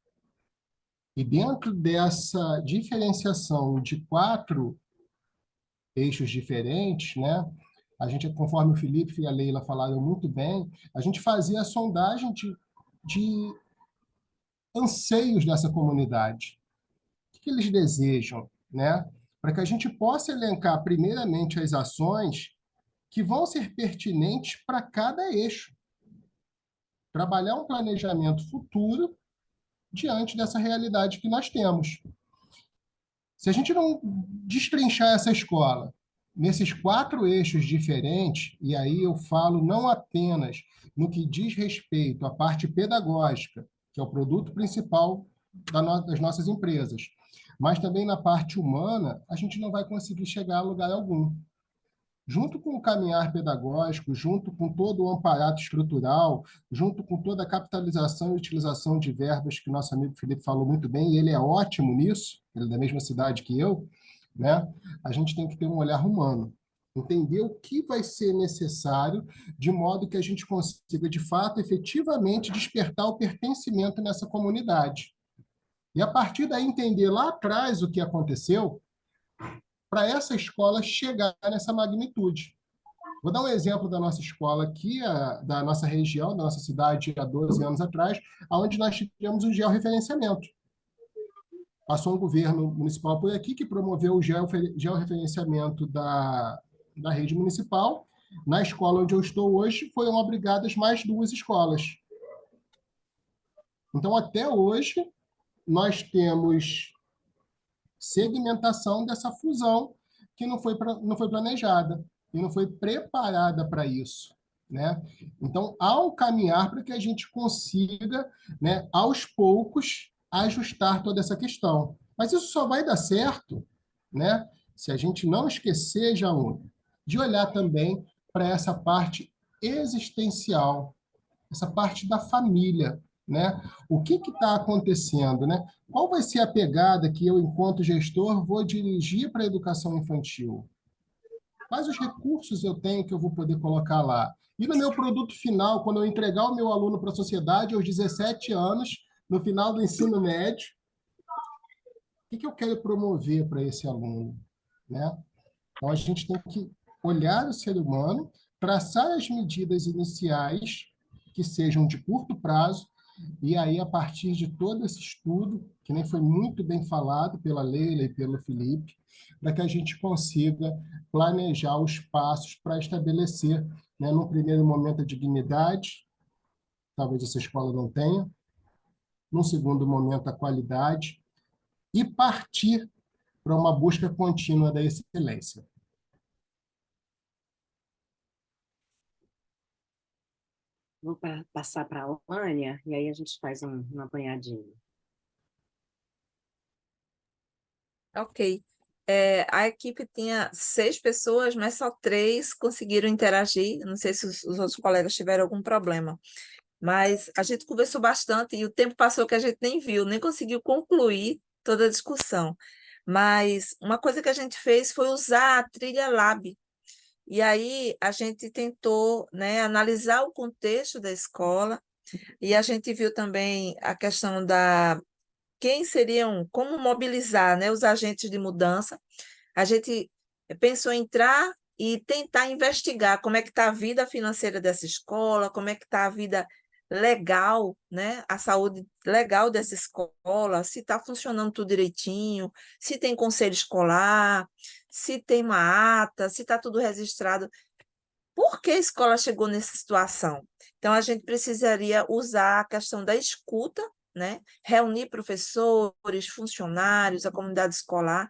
E dentro dessa diferenciação de 4 eixos diferentes, né? A gente, conforme o Felipe e a Leila falaram muito bem, a gente fazia a sondagem de anseios dessa comunidade. O que eles desejam, né? Para que a gente possa elencar, primeiramente, as ações que vão ser pertinentes para cada eixo. Trabalhar um planejamento futuro diante dessa realidade que nós temos. Se a gente não destrinchar essa escola nesses 4 eixos diferentes, e aí eu falo não apenas no que diz respeito à parte pedagógica, que é o produto principal das nossas empresas, mas também na parte humana, a gente não vai conseguir chegar a lugar algum. Junto com o caminhar pedagógico, junto com todo o amparato estrutural, junto com toda a capitalização e utilização de verbas que nosso amigo Felipe falou muito bem, e ele é ótimo nisso, ele é da mesma cidade que eu, né? A gente tem que ter um olhar humano, entender o que vai ser necessário, de modo que a gente consiga, de fato, efetivamente despertar o pertencimento nessa comunidade. E, a partir daí, entender lá atrás o que aconteceu, para essa escola chegar nessa magnitude. Vou dar um exemplo da nossa escola aqui, da nossa região, da nossa cidade, há 12 anos atrás, onde nós tivemos o georreferenciamento. Passou um governo municipal por aqui que promoveu o georreferenciamento da rede municipal. Na escola onde eu estou hoje, foram abrigadas mais 2 escolas. Então, até hoje, nós temos segmentação dessa fusão que não foi planejada e não foi preparada para isso, né? Então, há um caminhar para que a gente consiga, né, aos poucos, ajustar toda essa questão. Mas isso só vai dar certo, né, se a gente não esquecer, Jaú, de olhar também para essa parte existencial, essa parte da família, né? O que está acontecendo, né? Qual vai ser a pegada que eu, enquanto gestor, vou dirigir para a educação infantil? Quais os recursos eu tenho que eu vou poder colocar lá? E no meu produto final, quando eu entregar o meu aluno para a sociedade aos 17 anos, no final do ensino médio, o que eu quero promover para esse aluno, né? Então, a gente tem que olhar o ser humano, traçar as medidas iniciais que sejam de curto prazo, e aí, a partir de todo esse estudo, que nem foi muito bem falado pela Leila e pelo Felipe, para que a gente consiga planejar os passos para estabelecer, né, no primeiro momento, a dignidade, talvez essa escola não tenha, no segundo momento, a qualidade, e partir para uma busca contínua da excelência. Vou passar para a Alânia, e aí a gente faz um apanhadinho. Ok. A equipe tinha 6 pessoas, mas só 3 conseguiram interagir. Não sei se os outros colegas tiveram algum problema. Mas a gente conversou bastante e o tempo passou que a gente nem viu, nem conseguiu concluir toda a discussão. Mas uma coisa que a gente fez foi usar a trilha Lab. E aí a gente tentou, né, analisar o contexto da escola, e a gente viu também a questão da quem seriam, como mobilizar, né, os agentes de mudança. A gente pensou em entrar e tentar investigar como é que está a vida financeira dessa escola, como é que está a vida legal, né, a saúde legal dessa escola, se está funcionando tudo direitinho, se tem conselho escolar, se tem uma ata, se está tudo registrado. Por que a escola chegou nessa situação? Então, a gente precisaria usar a questão da escuta, né? Reunir professores, funcionários, a comunidade escolar,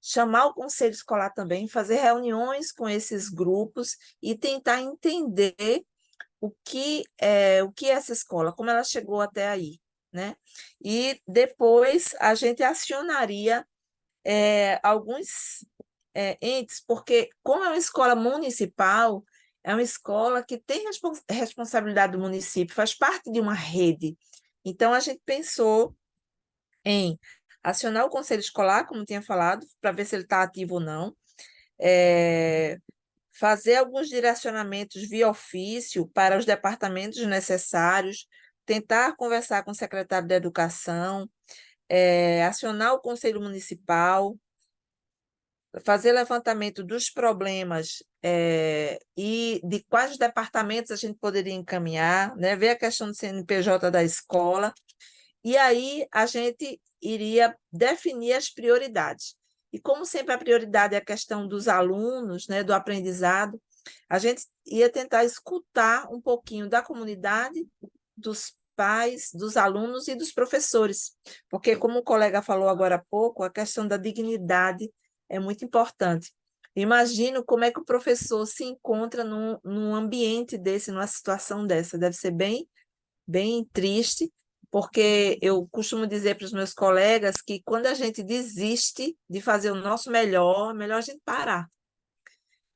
chamar o conselho escolar também, fazer reuniões com esses grupos e tentar entender o que é essa escola, como ela chegou até aí, né? E depois a gente acionaria alguns entes, porque como é uma escola municipal, é uma escola que tem responsabilidade do município, faz parte de uma rede. Então, a gente pensou em acionar o conselho escolar, como tinha falado, para ver se ele está ativo ou não, fazer alguns direcionamentos via ofício para os departamentos necessários, tentar conversar com o secretário da Educação, acionar o conselho municipal, fazer levantamento dos problemas e de quais departamentos a gente poderia encaminhar, né? Ver a questão do CNPJ da escola, e aí a gente iria definir as prioridades. E como sempre a prioridade é a questão dos alunos, né, do aprendizado, a gente ia tentar escutar um pouquinho da comunidade, dos pais, dos alunos e dos professores, porque como o colega falou agora há pouco, a questão da dignidade é muito importante. Imagino como é que o professor se encontra num ambiente desse, numa situação dessa. Deve ser bem, bem triste, porque eu costumo dizer para os meus colegas que quando a gente desiste de fazer o nosso melhor, é melhor a gente parar.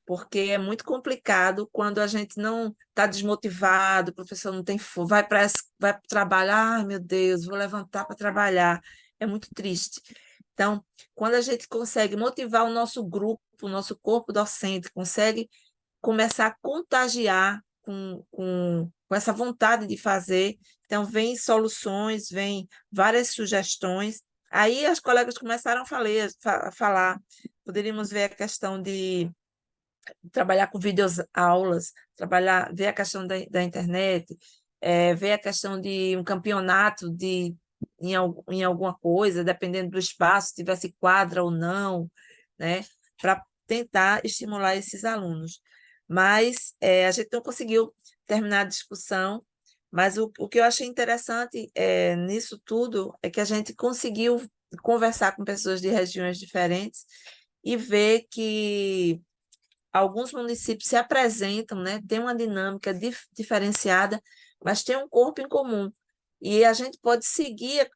Porque é muito complicado quando a gente não está desmotivado, o professor não tem vai para trabalhar, ai meu Deus, vou levantar para trabalhar. É muito triste. Então, quando a gente consegue motivar o nosso grupo, o nosso corpo docente, consegue começar a contagiar com essa vontade de fazer, então vem soluções, vem várias sugestões. Aí as colegas começaram a falar, poderíamos ver a questão de trabalhar com videoaulas, ver a questão da internet, ver a questão de um campeonato em alguma coisa, dependendo do espaço, se tivesse quadra ou não, né, para tentar estimular esses alunos. Mas a gente não conseguiu terminar a discussão, mas o que eu achei interessante nisso tudo é que a gente conseguiu conversar com pessoas de regiões diferentes e ver que alguns municípios se apresentam, né, tem uma dinâmica diferenciada, mas tem um corpo em comum. E a gente pode seguir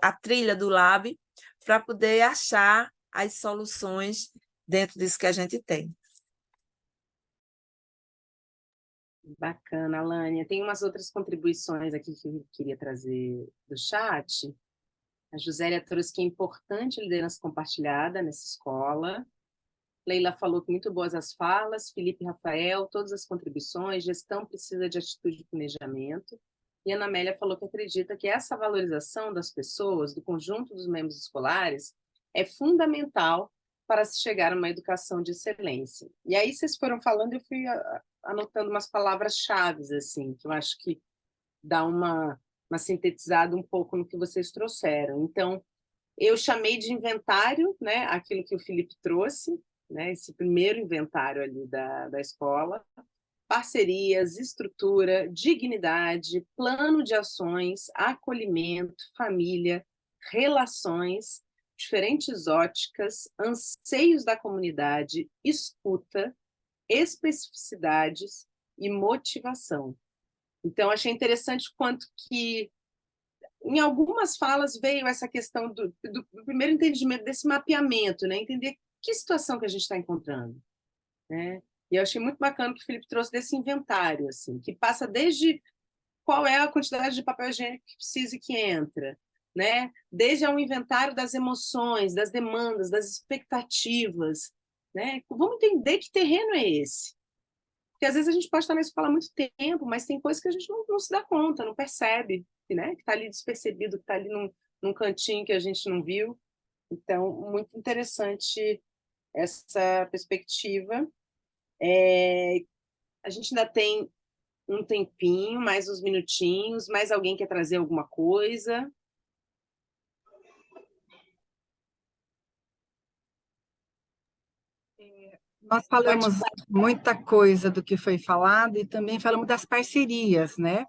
a trilha do Lab para poder achar as soluções dentro disso que a gente tem. Bacana, Alânia. Tem umas outras contribuições aqui que eu queria trazer do chat. A Josélia trouxe que é importante a liderança compartilhada nessa escola. Leila falou que muito boas as falas. Felipe e Rafael, todas as contribuições. Gestão precisa de atitude e planejamento. E Ana Amélia falou que acredita que essa valorização das pessoas, do conjunto dos membros escolares, é fundamental para se chegar a uma educação de excelência. E aí vocês foram falando, eu fui anotando umas palavras-chave, assim, que eu acho que dá uma sintetizada um pouco no que vocês trouxeram. Então, eu chamei de inventário, né, aquilo que o Felipe trouxe, né, esse primeiro inventário ali da escola, parcerias, estrutura, dignidade, plano de ações, acolhimento, família, relações, diferentes óticas, anseios da comunidade, escuta, especificidades e motivação. Então, achei interessante quanto que, em algumas falas, veio essa questão do primeiro entendimento desse mapeamento, né? Entender que situação que a gente está encontrando, né? E eu achei muito bacana que o Felipe trouxe desse inventário, assim, que passa desde qual é a quantidade de papel higiênico que precisa e que entra, né? Desde um inventário das emoções, das demandas, das expectativas, né? Vamos entender que terreno é esse. Porque às vezes a gente pode estar na escola há muito tempo, mas tem coisas que a gente não se dá conta, não percebe, né? Que está ali despercebido, que está ali num cantinho que a gente não viu. Então, muito interessante essa perspectiva. A gente ainda tem um tempinho, mais uns minutinhos. Mais alguém quer trazer alguma coisa? Nós falamos muita coisa do que foi falado e também falamos das parcerias, né?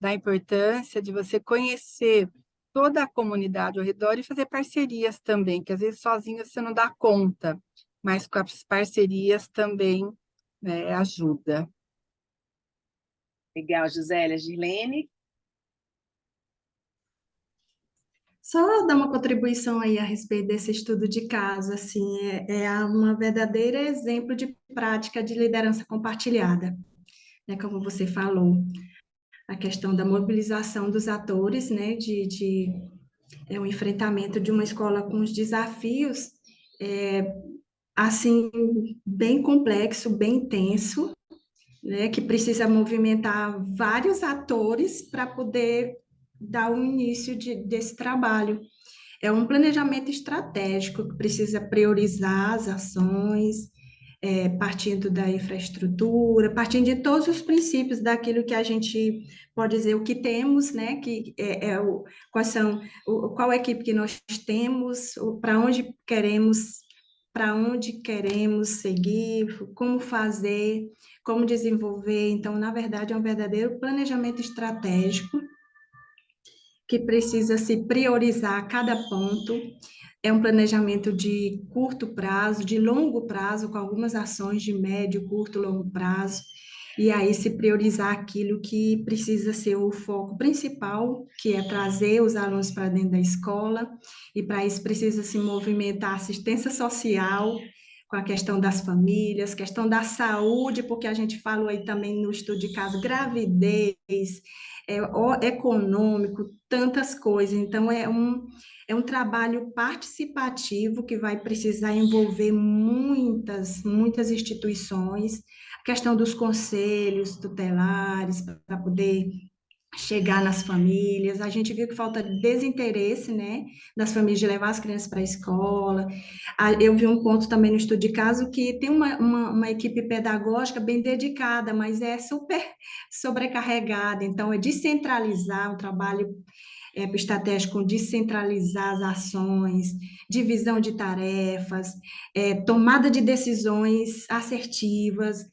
Da importância de você conhecer toda a comunidade ao redor e fazer parcerias também, que às vezes sozinho você não dá conta, mas com as parcerias também ajuda. Legal, Gisélia. Girlene? Só dar uma contribuição aí a respeito desse estudo de caso, assim, uma verdadeira exemplo de prática de liderança compartilhada, né, como você falou, a questão da mobilização dos atores, né, o enfrentamento de uma escola com os desafios, assim, bem complexo, bem intenso, né, que precisa movimentar vários atores para poder dar o início desse trabalho. É um planejamento estratégico que precisa priorizar as ações, partindo da infraestrutura, partindo de todos os princípios daquilo que a gente pode dizer, o que temos, né? Qual a equipe que nós temos, para onde queremos seguir, como fazer, como desenvolver. Então, na verdade, é um verdadeiro planejamento estratégico que precisa se priorizar cada ponto. É um planejamento de curto prazo, de longo prazo, com algumas ações de médio, curto, longo prazo, e aí se priorizar aquilo que precisa ser o foco principal, que é trazer os alunos para dentro da escola, e para isso precisa se movimentar a assistência social, com a questão das famílias, questão da saúde, porque a gente falou aí também no estudo de caso, gravidez, econômico, tantas coisas. Então, é um trabalho participativo que vai precisar envolver muitas instituições, a questão dos conselhos tutelares, para poder chegar nas famílias. A gente viu que falta desinteresse, né, das famílias de levar as crianças para a escola. Eu vi um ponto também no estudo de caso que tem uma equipe pedagógica bem dedicada, mas é super sobrecarregada. Então, é descentralizar o trabalho estratégico, descentralizar as ações, divisão de tarefas, tomada de decisões assertivas,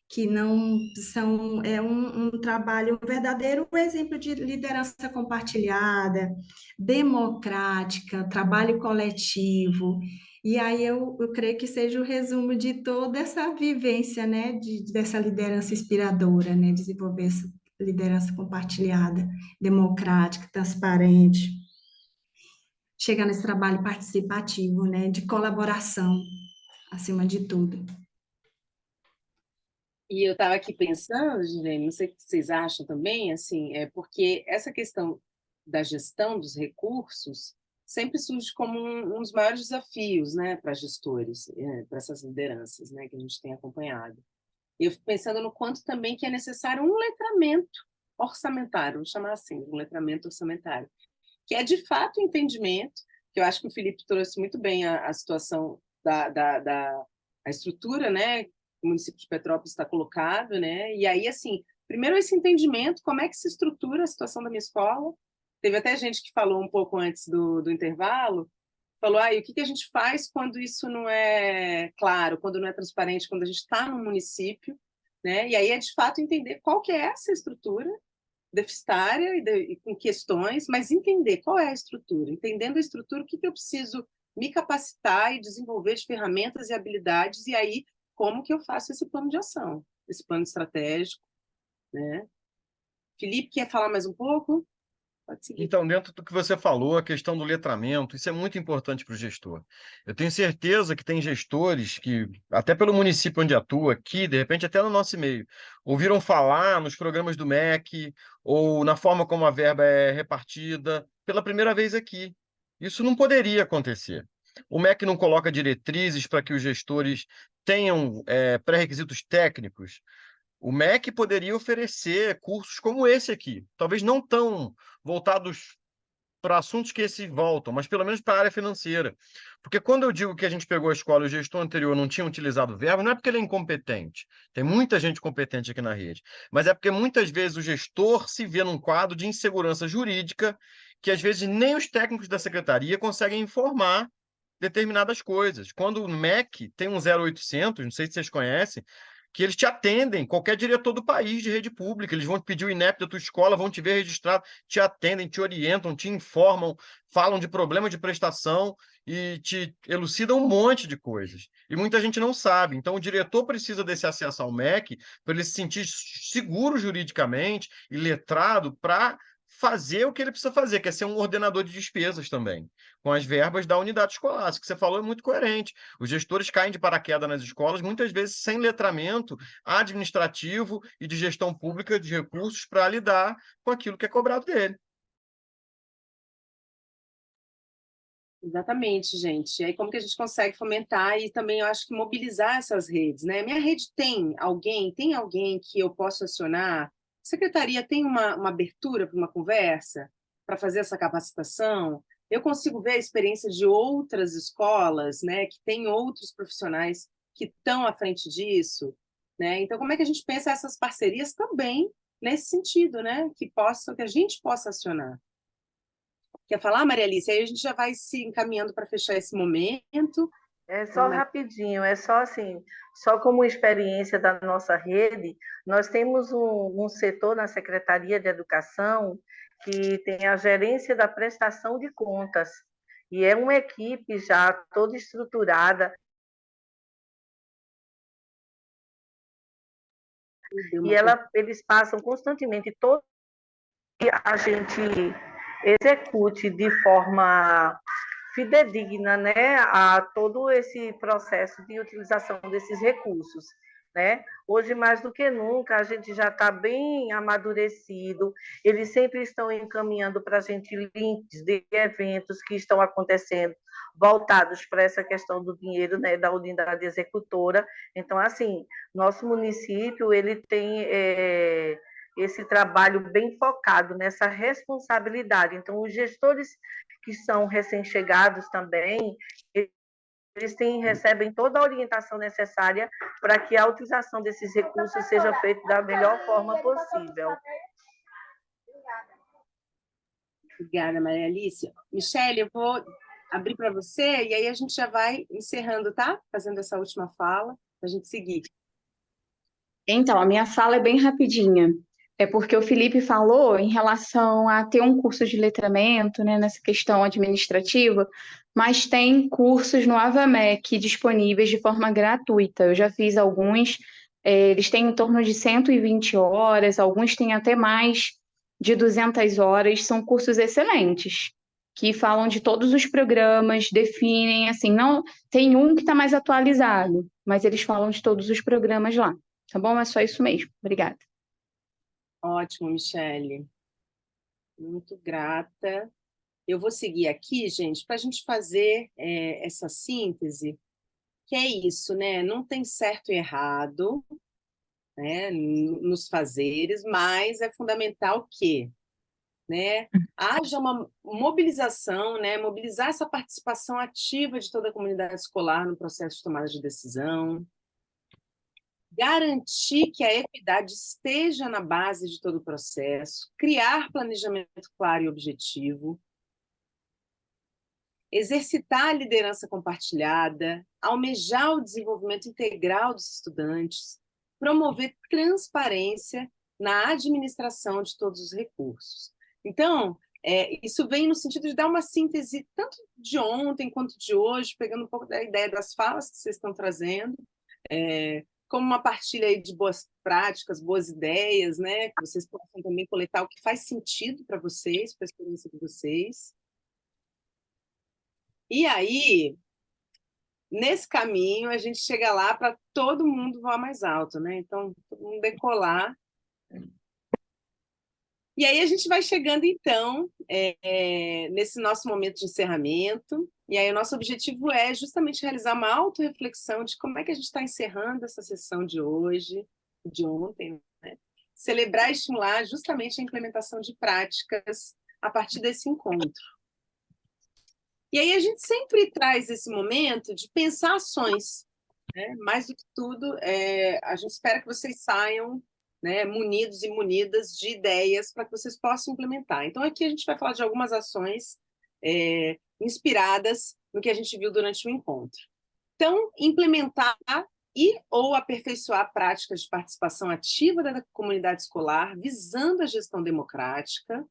que não são, um trabalho, um verdadeiro exemplo de liderança compartilhada, democrática, trabalho coletivo. E aí eu creio que seja o resumo de toda essa vivência, né, dessa liderança inspiradora, né, desenvolver essa liderança compartilhada, democrática, transparente, chegar nesse trabalho participativo, né, de colaboração, acima de tudo. E eu estava aqui pensando, Gilene, não sei o que vocês acham também, assim, porque essa questão da gestão dos recursos sempre surge como um dos maiores desafios, né, para gestores, para essas lideranças, né, que a gente tem acompanhado. E eu fico pensando no quanto também que é necessário um letramento orçamentário, vou chamar assim, um letramento orçamentário, que é de fato o entendimento, que eu acho que o Felipe trouxe muito bem a situação da estrutura, né, o município de Petrópolis está colocado, né? E aí, assim, primeiro esse entendimento, como é que se estrutura a situação da minha escola. Teve até gente que falou um pouco antes do intervalo, falou, e o que a gente faz quando isso não é claro, quando não é transparente, quando a gente está no município, né? E aí é, de fato, entender qual que é essa estrutura deficitária e com questões, mas entender qual é a estrutura. Entendendo a estrutura, o que eu preciso me capacitar e desenvolver de ferramentas e habilidades, e aí como que eu faço esse plano de ação, esse plano estratégico, né? Felipe, quer falar mais um pouco? Pode seguir. Então, dentro do que você falou, a questão do letramento, isso é muito importante para o gestor. Eu tenho certeza que tem gestores que, até pelo município onde atua, aqui, de repente até no nosso meio, ouviram falar nos programas do MEC ou na forma como a verba é repartida pela primeira vez aqui. Isso não poderia acontecer. O MEC não coloca diretrizes para que os gestores tenham pré-requisitos técnicos. O MEC poderia oferecer cursos como esse aqui, talvez não tão voltados para assuntos que esse voltam, mas pelo menos para a área financeira. Porque quando eu digo que a gente pegou a escola e o gestor anterior não tinha utilizado verba, não é porque ele é incompetente. Tem muita gente competente aqui na rede. Mas é porque muitas vezes o gestor se vê num quadro de insegurança jurídica que às vezes nem os técnicos da secretaria conseguem informar determinadas coisas. Quando o MEC tem um 0800, não sei se vocês conhecem, que eles te atendem, qualquer diretor do país de rede pública, eles vão te pedir o INEP da tua escola, vão te ver registrado, te atendem, te orientam, te informam, falam de problema de prestação e te elucidam um monte de coisas. E muita gente não sabe. Então, o diretor precisa desse acesso ao MEC para ele se sentir seguro juridicamente e letrado para fazer o que ele precisa fazer, que é ser um ordenador de despesas também, com as verbas da unidade escolar. Isso que você falou é muito coerente. Os gestores caem de paraquedas nas escolas, muitas vezes sem letramento administrativo e de gestão pública de recursos para lidar com aquilo que é cobrado dele. Exatamente, gente. E aí, como que a gente consegue fomentar e também, eu acho que mobilizar essas redes, né? Minha rede tem alguém que eu posso acionar? A secretaria tem uma abertura para uma conversa, para fazer essa capacitação? Eu consigo ver a experiência de outras escolas, né, que tem outros profissionais que estão à frente disso, né? Então, como é que a gente pensa essas parcerias também nesse sentido, né? Que a gente possa acionar. Quer falar, Maria Alice? Aí a gente já vai se encaminhando para fechar esse momento. É só rapidinho, é só assim, só como experiência da nossa rede, nós temos um setor na Secretaria de Educação que tem a gerência da prestação de contas, e é uma equipe já toda estruturada. E eles passam constantemente todo que a gente execute de forma fidedigna, né, a todo esse processo de utilização desses recursos, né? Hoje, mais do que nunca, a gente já está bem amadurecido, eles sempre estão encaminhando para a gente links de eventos que estão acontecendo voltados para essa questão do dinheiro, né, da unidade executora. Então, assim, nosso município ele tem esse trabalho bem focado nessa responsabilidade. Então, os gestores que são recém-chegados também, eles recebem toda a orientação necessária para que a utilização desses recursos seja feita da melhor forma possível. Obrigada, Maria Alice. Michele, eu vou abrir para você e aí a gente já vai encerrando, tá? Fazendo essa última fala, para a gente seguir. Então, a minha fala é bem rapidinha. É porque o Felipe falou em relação a ter um curso de letramento, né, nessa questão administrativa, mas tem cursos no AVAMEC disponíveis de forma gratuita. Eu já fiz alguns, eles têm em torno de 120 horas, alguns têm até mais de 200 horas, são cursos excelentes, que falam de todos os programas, definem, assim, não tem um que está mais atualizado, mas eles falam de todos os programas lá, tá bom? É só isso mesmo. Obrigada. Ótimo, Michele. Muito grata. Eu vou seguir aqui, gente, para a gente fazer essa síntese, que é isso, né? Não tem certo e errado, né, nos fazeres, mas é fundamental que, né, haja uma mobilização, né, mobilizar essa participação ativa de toda a comunidade escolar no processo de tomada de decisão, garantir que a equidade esteja na base de todo o processo, criar planejamento claro e objetivo, exercitar a liderança compartilhada, almejar o desenvolvimento integral dos estudantes, promover transparência na administração de todos os recursos. Então, isso vem no sentido de dar uma síntese tanto de ontem quanto de hoje, pegando um pouco da ideia das falas que vocês estão trazendo, como uma partilha aí de boas práticas, boas ideias, né? Que vocês possam também coletar o que faz sentido para vocês, para a experiência de vocês. E aí, nesse caminho, a gente chega lá para todo mundo voar mais alto, né? Então, todo mundo decolar. E aí a gente vai chegando, então, nesse nosso momento de encerramento, E aí o nosso objetivo é justamente realizar uma autorreflexão de como é que a gente está encerrando essa sessão de hoje, de ontem, né? Celebrar e estimular justamente a implementação de práticas a partir desse encontro. E aí a gente sempre traz esse momento de pensar ações, né? Mais do que tudo, a gente espera que vocês saiam, né, munidos e munidas de ideias para que vocês possam implementar. Então, aqui a gente vai falar de algumas ações inspiradas no que a gente viu durante o encontro. Então, implementar e ou aperfeiçoar práticas de participação ativa da comunidade escolar, visando a gestão democrática,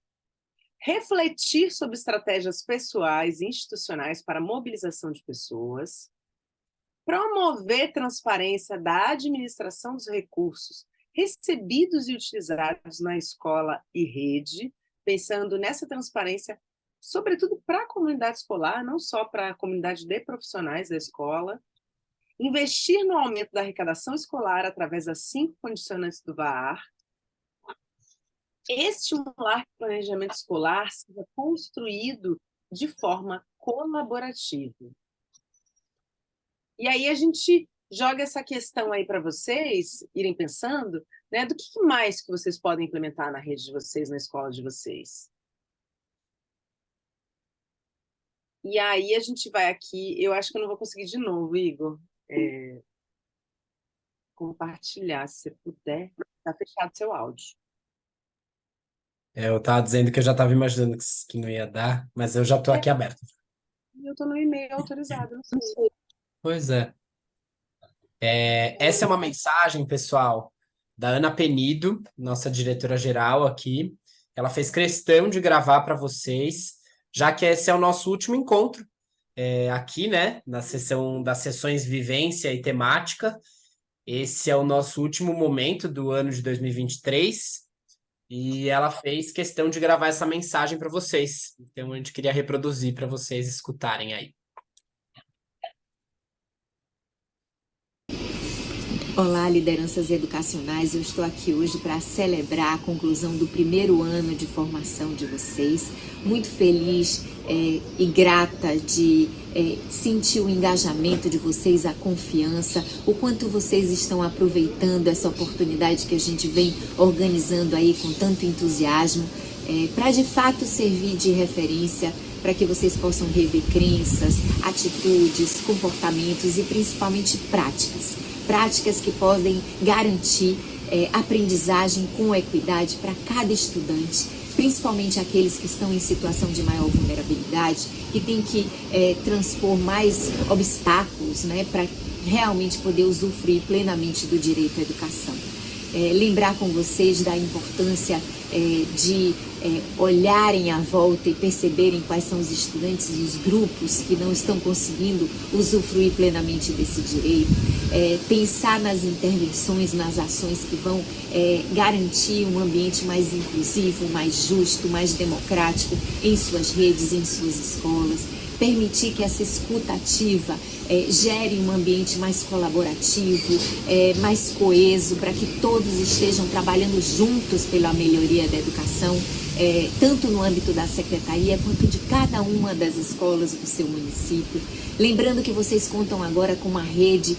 refletir sobre estratégias pessoais e institucionais para a mobilização de pessoas, promover transparência da administração dos recursos recebidos e utilizados na escola e rede, pensando nessa transparência, sobretudo para a comunidade escolar, não só para a comunidade de profissionais da escola, investir no aumento da arrecadação escolar através das 5 condicionantes do VAR, estimular que o planejamento escolar seja construído de forma colaborativa. E aí a gente joga essa questão aí para vocês irem pensando, né, do que mais que vocês podem implementar na rede de vocês, na escola de vocês. E aí a gente vai aqui, eu acho que eu não vou conseguir de novo, Igor, compartilhar, se você puder. Está fechado seu áudio. Eu estava dizendo que eu já estava imaginando que não ia dar, mas eu já estou aqui aberto. Eu estou no e-mail autorizado, não sei. Pois é. Essa é uma mensagem, pessoal, da Ana Penido, nossa diretora-geral aqui. Ela fez questão de gravar para vocês, já que esse é o nosso último encontro aqui, né, na sessão das sessões Vivência e Temática. Esse é o nosso último momento do ano de 2023 e ela fez questão de gravar essa mensagem para vocês. Então, a gente queria reproduzir para vocês escutarem aí. Olá, lideranças educacionais. Eu estou aqui hoje para celebrar a conclusão do primeiro ano de formação de vocês. Muito feliz e grata de sentir o engajamento de vocês, a confiança, o quanto vocês estão aproveitando essa oportunidade que a gente vem organizando aí com tanto entusiasmo, para de fato servir de referência para que vocês possam rever crenças, atitudes, comportamentos e principalmente práticas que podem garantir aprendizagem com equidade para cada estudante, principalmente aqueles que estão em situação de maior vulnerabilidade, que tem que transpor mais obstáculos, né, para realmente poder usufruir plenamente do direito à educação. Lembrar com vocês da importância de olharem à volta e perceberem quais são os estudantes e os grupos que não estão conseguindo usufruir plenamente desse direito, pensar nas intervenções, nas ações que vão garantir um ambiente mais inclusivo, mais justo, mais democrático em suas redes, em suas escolas, permitir que essa escuta ativa gere um ambiente mais colaborativo, mais coeso, para que todos estejam trabalhando juntos pela melhoria da educação, tanto no âmbito da secretaria quanto de cada uma das escolas do seu município. Lembrando que vocês contam agora com uma rede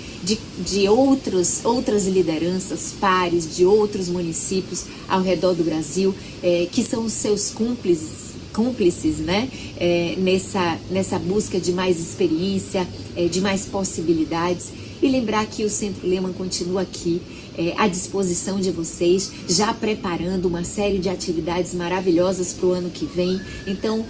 de outras lideranças pares de outros municípios ao redor do Brasil, que são os seus cúmplices, né? Nessa busca de mais experiência, de mais possibilidades. E lembrar que o Centro Lehman continua aqui à disposição de vocês, já preparando uma série de atividades maravilhosas para o ano que vem. Então,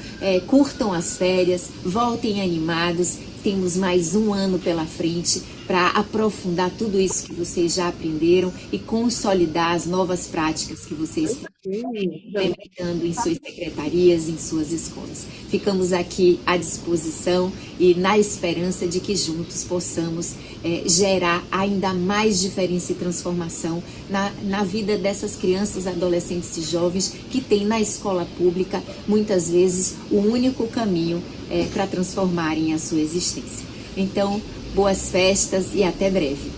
curtam as férias, voltem animados. Temos mais um ano pela frente para aprofundar tudo isso que vocês já aprenderam e consolidar as novas práticas que vocês estão implementando em suas secretarias, em suas escolas. Ficamos aqui à disposição e na esperança de que juntos possamos gerar ainda mais diferença e transformação na vida dessas crianças, adolescentes e jovens que têm na escola pública, muitas vezes, o único caminho para transformarem a sua existência. Então, boas festas e até breve.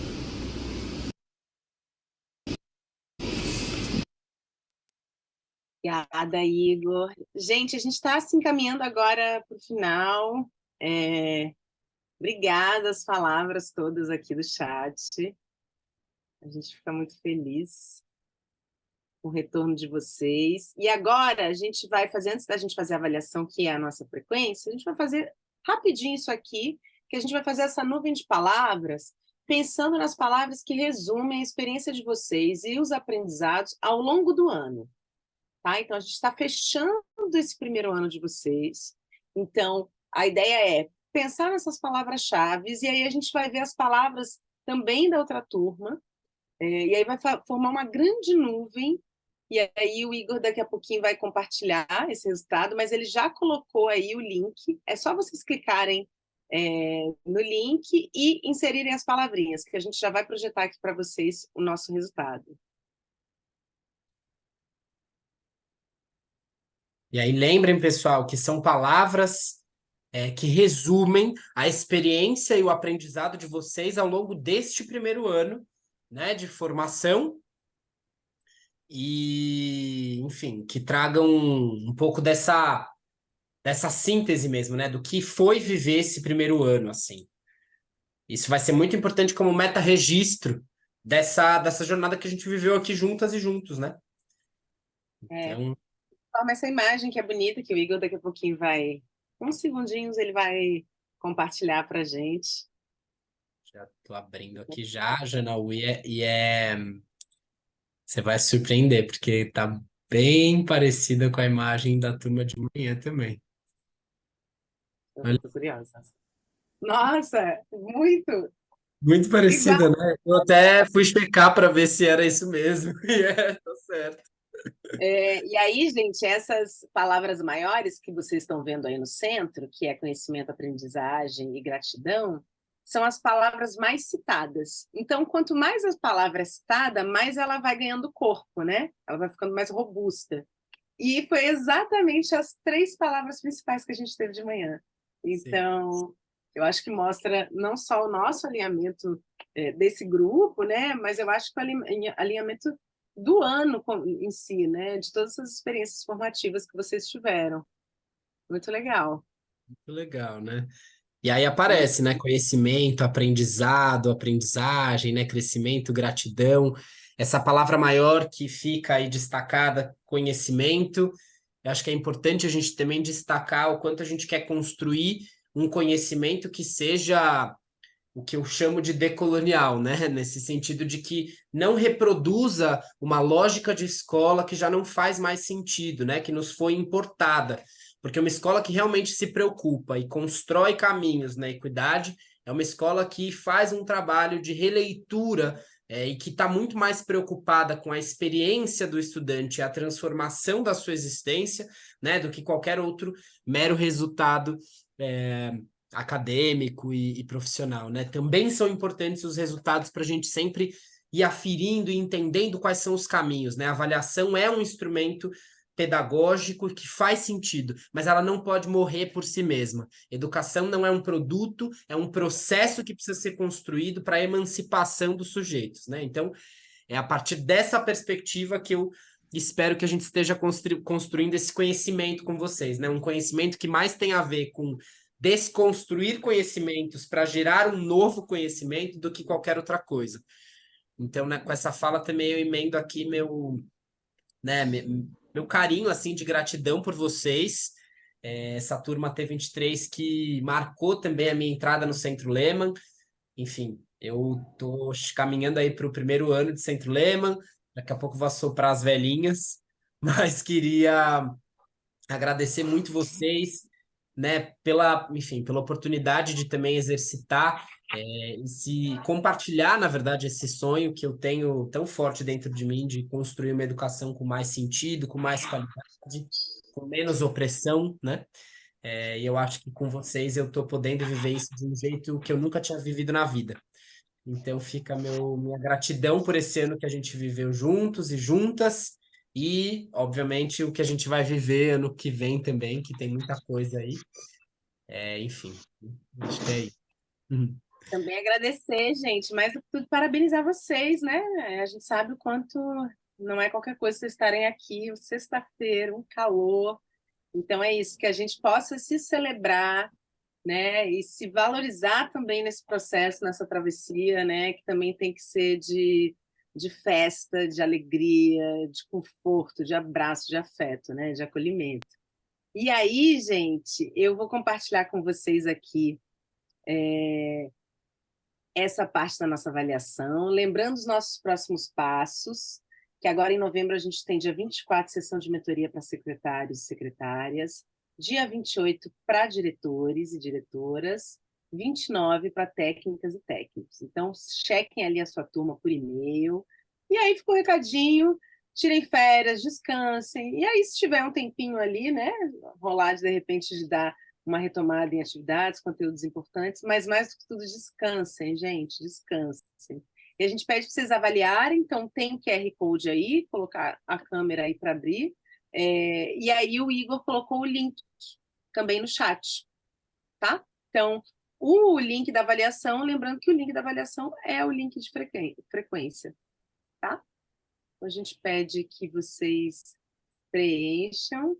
Obrigada, Igor. Gente, a gente está se encaminhando agora para o final. Obrigada as palavras todas aqui do chat. A gente fica muito feliz com o retorno de vocês. E agora a gente vai fazer, antes da gente fazer a avaliação, que é a nossa frequência, a gente vai fazer rapidinho isso aqui, que a gente vai fazer essa nuvem de palavras, pensando nas palavras que resumem a experiência de vocês e os aprendizados ao longo do ano. Tá? Então, a gente está fechando esse primeiro ano de vocês. Então, a ideia é pensar nessas palavras-chave, e aí a gente vai ver as palavras também da outra turma, e aí vai formar uma grande nuvem, e aí o Igor daqui a pouquinho vai compartilhar esse resultado, mas ele já colocou aí o link, é só vocês clicarem no link e inserirem as palavrinhas, que a gente já vai projetar aqui para vocês o nosso resultado. E aí lembrem, pessoal, que são palavras que resumem a experiência e o aprendizado de vocês ao longo deste primeiro ano, né, de formação e, enfim, que tragam um pouco dessa síntese mesmo, né, do que foi viver esse primeiro ano, assim. Isso vai ser muito importante como meta-registro dessa jornada que a gente viveu aqui juntas e juntos, né? Então... Forma essa imagem que é bonita, que o Igor daqui a pouquinho vai, uns segundinhos, ele vai compartilhar para a gente. Já estou abrindo aqui já, Janaú, você vai se surpreender, porque está bem parecida com a imagem da turma de manhã também. Eu estou curiosa. Nossa, muito! Muito parecida, Igual. né? Eu até fui checar para ver se era isso mesmo. E tá certo. E aí, gente, essas palavras maiores que vocês estão vendo aí no centro, que é conhecimento, aprendizagem e gratidão, são as palavras mais citadas. Então, quanto mais a palavra é citada, mais ela vai ganhando corpo, né? Ela vai ficando mais robusta. E foi exatamente as 3 palavras principais que a gente teve de manhã. Então, eu acho que mostra não só o nosso alinhamento desse grupo, né? Mas eu acho que o alinhamento do ano em si, né? De todas essas experiências formativas que vocês tiveram. Muito legal. Muito legal, né? E aí aparece, né? Conhecimento, aprendizado, aprendizagem, né? Crescimento, gratidão. Essa palavra maior que fica aí destacada, conhecimento. Eu acho que é importante a gente também destacar o quanto a gente quer construir um conhecimento que seja o que eu chamo de decolonial, né? Nesse sentido de que não reproduza uma lógica de escola que já não faz mais sentido, né? Que nos foi importada. Porque uma escola que realmente se preocupa e constrói caminhos na equidade é uma escola que faz um trabalho de releitura e que está muito mais preocupada com a experiência do estudante e a transformação da sua existência, né? Do que qualquer outro mero resultado acadêmico e profissional, né? Também são importantes os resultados para a gente sempre ir aferindo e entendendo quais são os caminhos, né? A avaliação é um instrumento pedagógico que faz sentido, mas ela não pode morrer por si mesma. Educação não é um produto, é um processo que precisa ser construído para a emancipação dos sujeitos, né? Então, é a partir dessa perspectiva que eu espero que a gente esteja construindo esse conhecimento com vocês, né? Um conhecimento que mais tem a ver com desconstruir conhecimentos para gerar um novo conhecimento do que qualquer outra coisa. Então, né, com essa fala também eu emendo aqui meu carinho assim de gratidão por vocês. Essa turma T23 que marcou também a minha entrada no Centro Lehman. Enfim, eu estou caminhando aí para o primeiro ano de Centro Lehman. Daqui a pouco vou soprar as velhinhas, mas queria agradecer muito vocês, né, pela oportunidade de também exercitar compartilhar, na verdade, esse sonho que eu tenho tão forte dentro de mim de construir uma educação com mais sentido, com mais qualidade, com menos opressão, né? E eu acho que com vocês eu estou podendo viver isso de um jeito que eu nunca tinha vivido na vida. Então fica minha gratidão por esse ano que a gente viveu juntos e juntas, e, obviamente, o que a gente vai viver ano que vem também, que tem muita coisa aí. Enfim, acho que é isso. Também agradecer, gente, mas tudo parabenizar vocês, né? A gente sabe o quanto não é qualquer coisa vocês estarem aqui, sexta-feira, um calor. Então é isso, que a gente possa se celebrar né? E se valorizar também nesse processo, nessa travessia, né? Que também tem que ser de festa, de alegria, de conforto, de abraço, de afeto, né? De acolhimento. E aí, gente, eu vou compartilhar com vocês aqui essa parte da nossa avaliação, lembrando os nossos próximos passos, que agora em novembro a gente tem dia 24, sessão de mentoria para secretários e secretárias, dia 28 para diretores e diretoras, 29 para técnicas e técnicos. Então, chequem ali a sua turma por e-mail. E aí ficou o recadinho, tirem férias, descansem. E aí, se tiver um tempinho ali, né, rolar de repente de dar uma retomada em atividades, conteúdos importantes, mas mais do que tudo, descansem, gente, descansem. E a gente pede para vocês avaliarem, então tem QR Code aí, colocar a câmera aí para abrir, e aí o Igor colocou o link também no chat, tá? Então, o link da avaliação, lembrando que o link da avaliação é o link de frequência, tá? Então, a gente pede que vocês preencham